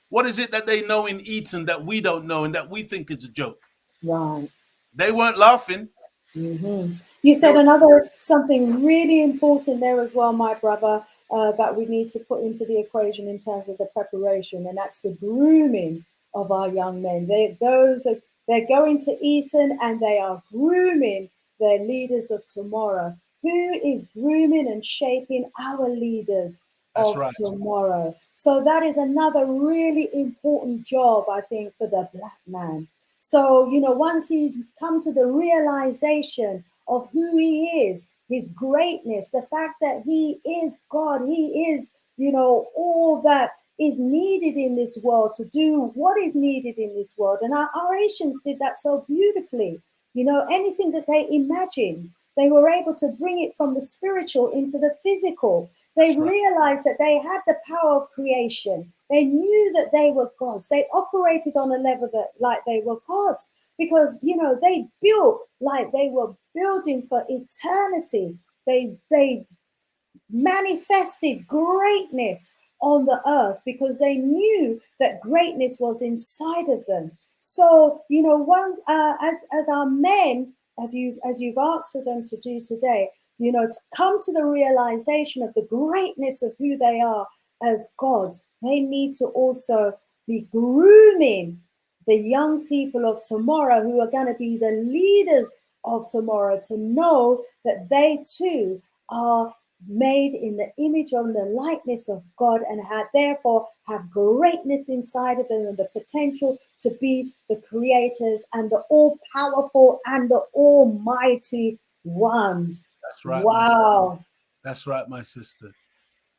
What is it that they know in Eton that we don't know and that we think is a joke? Right. They weren't laughing. You said another something really important there as well, my brother, that we need to put into the equation in terms of the preparation, and that's the grooming of our young men. They're going to Eton and they are grooming their leaders of tomorrow. Who is grooming and shaping our leaders That's of right. tomorrow? So that is another really important job, I think, for the black man. So, once he's come to the realization of who he is, his greatness, the fact that he is God, he is, all that is needed in this world to do what is needed in this world. And our Asians did that so beautifully. Anything that they imagined, they were able to bring it from the spiritual into the physical. They realized that they had the power of creation. They knew that they were gods. They operated on a level that like they were gods because, they built like they were building for eternity. They manifested greatness on the earth because they knew that greatness was inside of them. So, as our men, as you've asked for them to do today, to come to the realization of the greatness of who they are as gods, they need to also be grooming the young people of tomorrow who are going to be the leaders of tomorrow to know that they too are made in the image and the likeness of God and therefore have greatness inside of them and the potential to be the creators and the all-powerful and the almighty ones. That's right. Wow. That's right, my sister.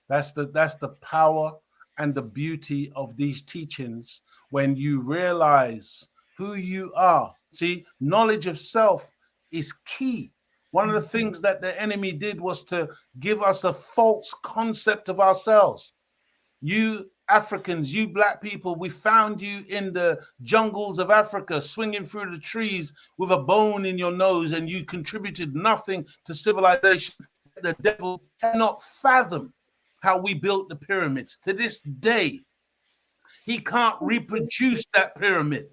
That's the power and the beauty of these teachings when you realize who you are. See, knowledge of self is key. One of the things that the enemy did was to give us a false concept of ourselves. You Africans, you black people, we found you in the jungles of Africa, swinging through the trees with a bone in your nose, and you contributed nothing to civilization. The devil cannot fathom how we built the pyramids. To this day, he can't reproduce that pyramid.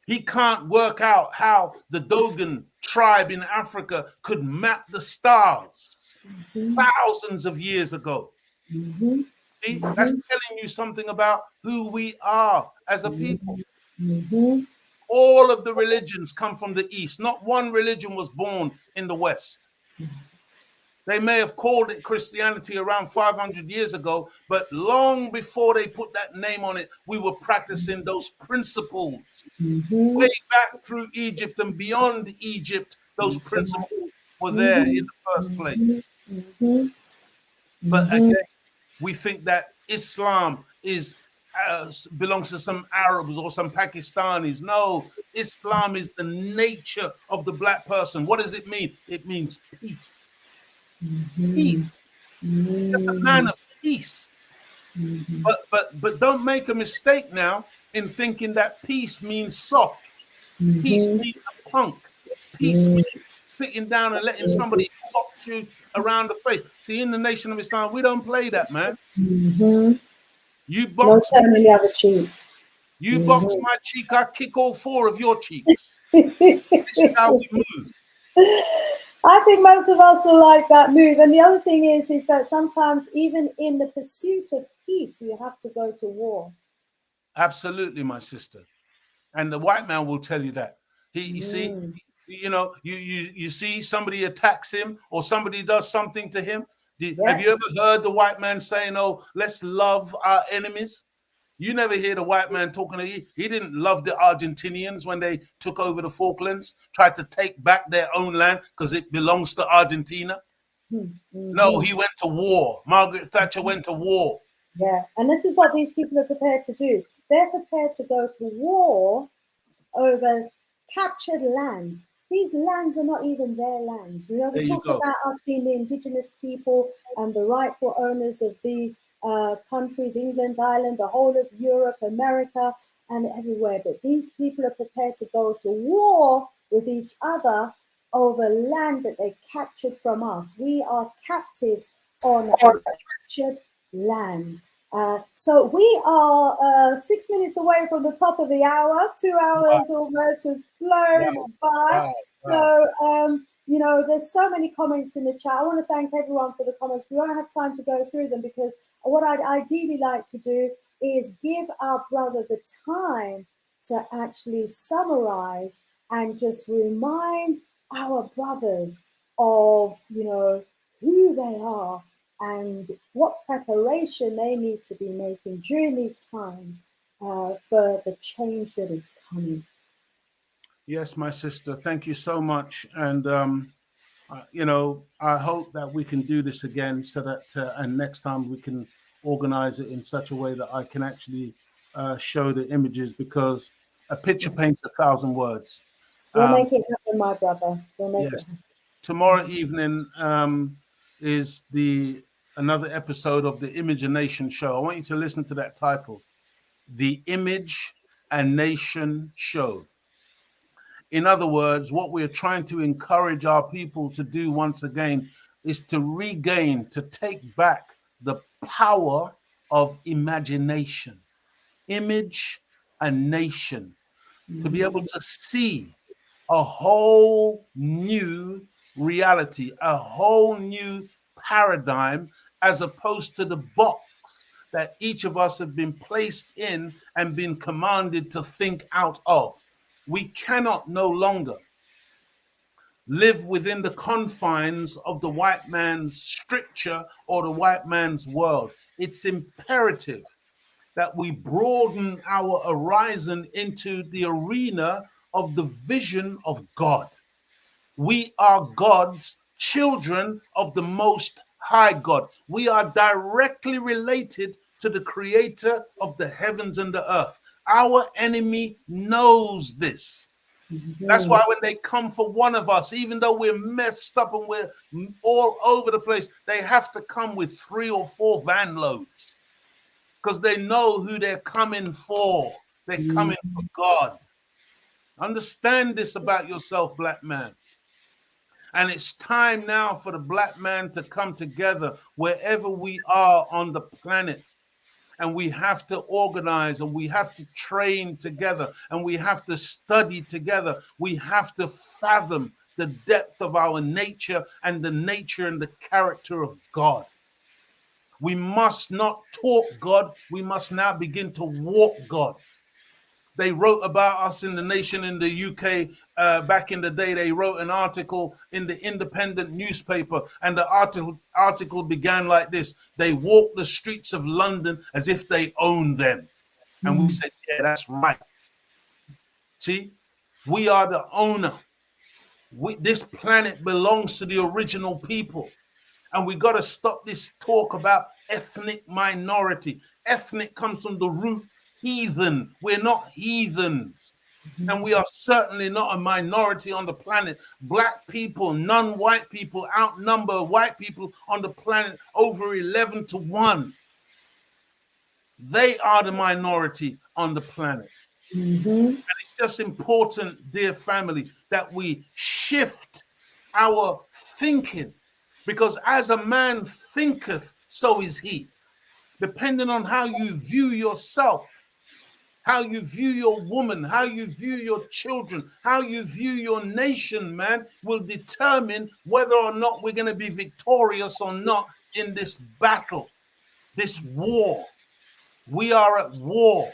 He can't work out how the Dogon tribe in Africa could map the stars thousands of years ago. See, that's telling you something about who we are as a people. All of the religions come from the East. Not one religion was born in the West. They may have called it Christianity around 500 years ago, but long before they put that name on it, we were practicing those principles. Way back through Egypt and beyond Egypt, those principles were there in the first place. But again, we think that Islam belongs to some Arabs or some Pakistanis. No, Islam is the nature of the black person. What does it mean? It means peace. Peace. Just a man of peace. But don't make a mistake now in thinking that peace means soft. Peace means a punk. Peace means sitting down and letting somebody box you around the face. See, in the Nation of Islam, we don't play that, man. You No box turning the other cheek. You box my cheek, I kick all four of your cheeks. This is how we move. I think most of us will like that move. And the other thing is that sometimes even in the pursuit of peace, you have to go to war. Absolutely, my sister. And the white man will tell you that. You see, you see somebody attacks him or somebody does something to him. Have you ever heard the white man saying, "Oh, let's love our enemies"? You never hear the white man talking to you. He didn't love the Argentinians when they took over the Falklands, tried to take back their own land because it belongs to Argentina. No, he went to war. Margaret Thatcher went to war. Yeah, and this is what these people are prepared to do. They're prepared to go to war over captured land. These lands are not even their lands. You know, we talked about us being the indigenous people and the rightful owners of these countries, England, Ireland, the whole of Europe, America, and everywhere. But these people are prepared to go to war with each other over land that they captured from us. We are captives on captured land. So we are 6 minutes away from the top of the hour. 2 hours almost has flown by. So, you know, there's so many comments in the chat. I want to thank everyone for the comments. We won't have time to go through them because what I'd ideally like to do is give our brother the time to actually summarize and just remind our brothers of, you know, who they are and what preparation they need to be making during these times for the change that is coming. Yes, my sister, thank you so much. And, you know, I hope that we can do this again so that, and next time we can organize it in such a way that I can actually show the images, because a picture paints 1,000 words. We'll make it happen, my brother. We'll make it happen. Tomorrow evening is another episode of the Image and Nation show. I want you to listen to that title, The Image and Nation Show. In other words, what we're trying to encourage our people to do once again is to regain, to take back the power of imagination, image and nation, to be able to see a whole new reality, a whole new paradigm, as opposed to the box that each of us have been placed in and been commanded to think out of. We cannot no longer live within the confines of the white man's stricture or the white man's world. It's imperative that we broaden our horizon into the arena of the vision of God. We are God's children of the Most High God. We are directly related to the creator of the heavens and the earth. Our enemy knows this. That's why when they come for one of us, even though we're messed up and we're all over the place, they have to come with 3 or 4 van loads, because they know who they're coming for. They're coming for God. Understand this about yourself, black man. And it's time now for the black man to come together wherever we are on the planet. And we have to organize, and we have to train together, and we have to study together. We have to fathom the depth of our nature and the nature and the character of God. We must not talk God. We must now begin to walk God. They wrote about us in the Nation in the UK back in the day. They wrote an article in the Independent newspaper, and the article began like this: they walk the streets of London as if they own them. And we said, yeah, that's right. See, we are the owner. This planet belongs to the original people. And we got to stop this talk about ethnic minority. Ethnic comes from the root heathen. We're not heathens. And we are certainly not a minority on the planet. Black people, non-white people outnumber white people on the planet over 11-1. They are the minority on the planet. Mm-hmm. And it's just important, dear family, that we shift our thinking, because as a man thinketh, so is he. Depending on how you view yourself, how you view your woman, how you view your children, how you view your nation, man, will determine whether or not we're going to be victorious or not in this battle, this war. We are at war.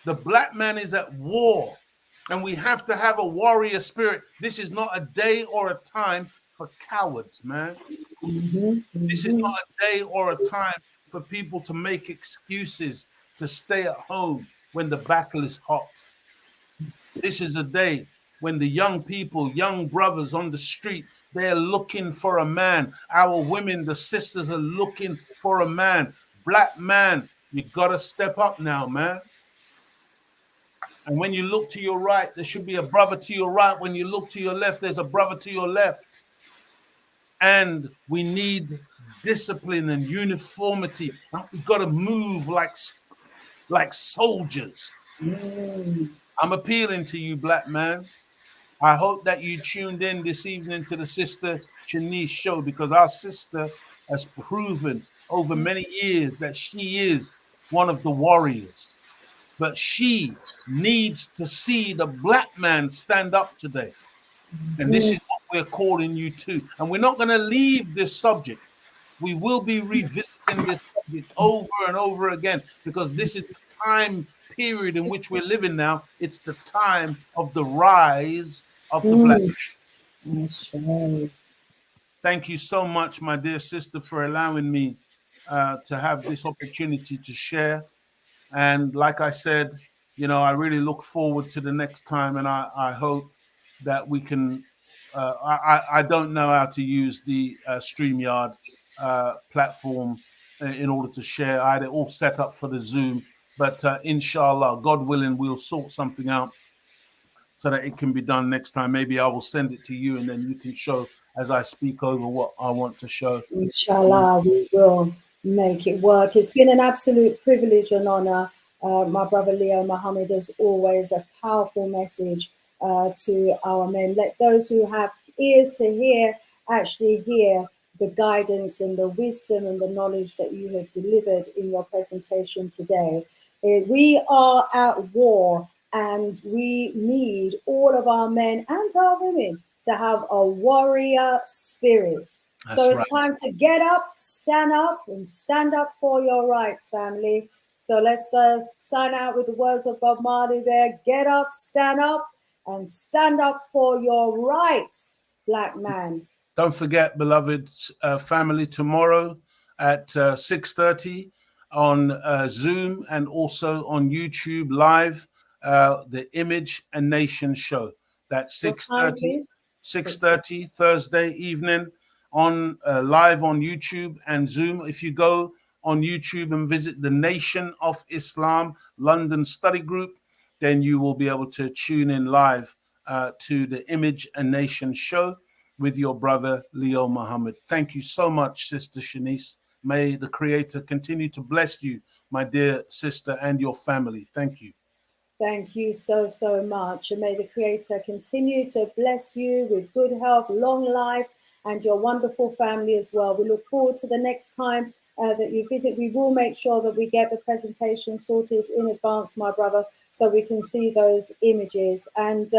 The black man is at war, and we have to have a warrior spirit. This is not a day or a time for cowards, man. Mm-hmm. This is Mm-hmm. not a day or a time for people to make excuses to stay at home when the battle is hot. This is a day when the young people, young brothers on the street, they're looking for a man. Our women, the sisters, are looking for a man. Black man, you got to step up now, man. And when you look to your right, there should be a brother to your right. When you look to your left, there's a brother to your left. And we need discipline and uniformity. We've got to move like soldiers. Mm. I'm appealing to you, black man. I hope that you tuned in this evening to the Sister Shanice show, because our sister has proven over many years that she is one of the warriors. But she needs to see the black man stand up today. And this is what we're calling you to. And we're not going to leave this subject. We will be revisiting this subject over and over again, because this is the time period in which we're living now. It's the time of the rise of the black. That's right. Thank you so much, my dear sister, for allowing me to have this opportunity to share. And like I said, I really look forward to the next time, and I hope that we can. I don't know how to use the StreamYard platform in order to share. I had it all set up for the Zoom, but inshallah, God willing, we'll sort something out so that it can be done next time. Maybe I will send it to you, and then you can show as I speak over what I want to show. Inshallah, we will make it work. It's been an absolute privilege and honor. My brother Leo Muhammad, as always, a powerful message to our men. Let those who have ears to hear actually hear the guidance and the wisdom and the knowledge that you have delivered in your presentation today. We are at war, and we need all of our men and our women to have a warrior spirit. So That's it's right. time to get up, and stand up for your rights, family. So let's sign out with the words of Bob Marley there. Get up, and stand up for your rights, black man. Don't forget, beloved family, tomorrow at 6:30 on Zoom and also on YouTube live, the Image and Nation show. That's What time, 6:30, please? 6:30 Thursday evening on live on YouTube and Zoom. If you go on YouTube and visit the Nation of Islam London Study Group, then you will be able to tune in live to the Image and Nation show with your brother Leo Muhammad. Thank you so much, Sister Shanice. May the Creator continue to bless you, my dear sister, and your family. Thank you. Thank you so, so much. And may the Creator continue to bless you with good health, long life, and your wonderful family as well. We look forward to the next time that you visit. We will make sure that we get the presentation sorted in advance, my brother, so we can see those images. And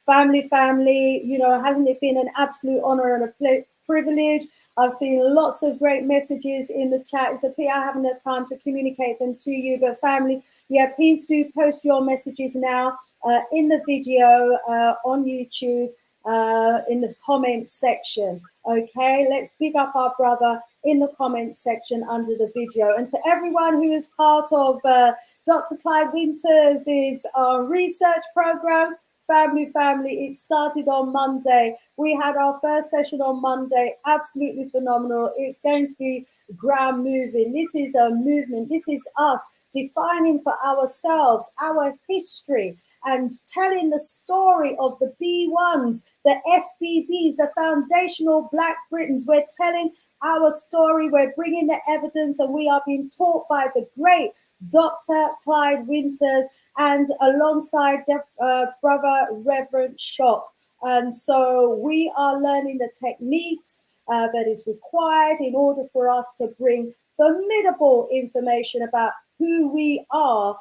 family, hasn't it been an absolute honor and a privilege? I've seen lots of great messages in the chat. It's a pity I haven't had time to communicate them to you, but family, yeah, please do post your messages now in the video on YouTube in the comments section. Okay, let's big up our brother in the comments section under the video. And to everyone who is part of Dr. Clyde Winters' research program, family, it started on Monday. We had our first session on Monday, absolutely phenomenal. It's going to be ground moving. This is a movement. This is us defining for ourselves our history and telling the story of the B1s, the FBBs, the foundational Black Britons. We're telling our story. We're bringing the evidence, and we are being taught by the great Dr. Clyde Winters, and alongside Brother Reverend Shock. And so we are learning the techniques that is required in order for us to bring formidable information about who we are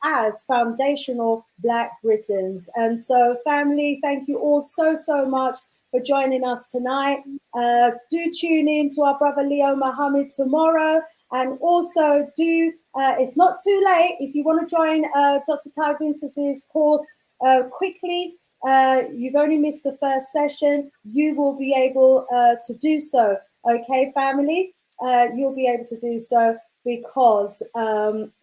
as foundational Black Britons. And so, family, thank you all so much for joining us tonight. Do tune in to our brother Leo Muhammad tomorrow. And also it's not too late if you want to join Dr. Clyde Winters' course quickly. You've only missed the first session. You will be able to do so. Okay, family? You'll be able to do so because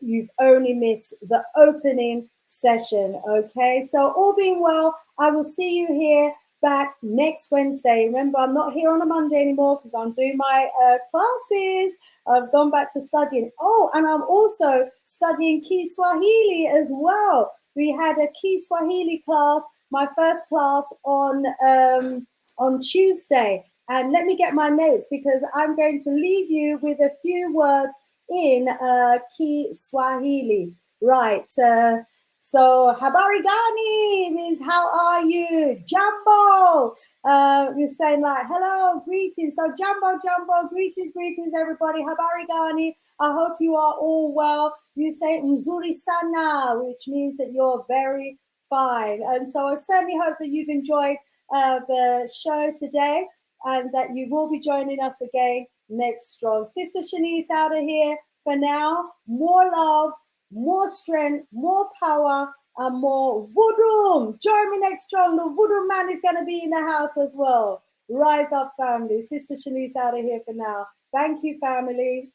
you've only missed the opening session. Okay, so all being well, I will see you here back next Wednesday. Remember, I'm not here on a Monday anymore because I'm doing my classes. I've gone back to studying. Oh, and I'm also studying Kiswahili as well. We had a Kiswahili class, my first class on Tuesday. And let me get my notes because I'm going to leave you with a few words in Kiswahili. Right. So, habari gani means how are you? Jambo. We're saying like, hello, greetings. So, jambo, greetings, everybody. Habari gani. I hope you are all well. You say mzuri sana, which means that you're very fine. And so I certainly hope that you've enjoyed the show today and that you will be joining us again next strong. Sister Shanice out of here for now. More love, more strength, more power, and more voodoo. Join me next strong. The voodoo man is going to be in the house as well. Rise up, family. Sister Shanice out of here for now. Thank you, family.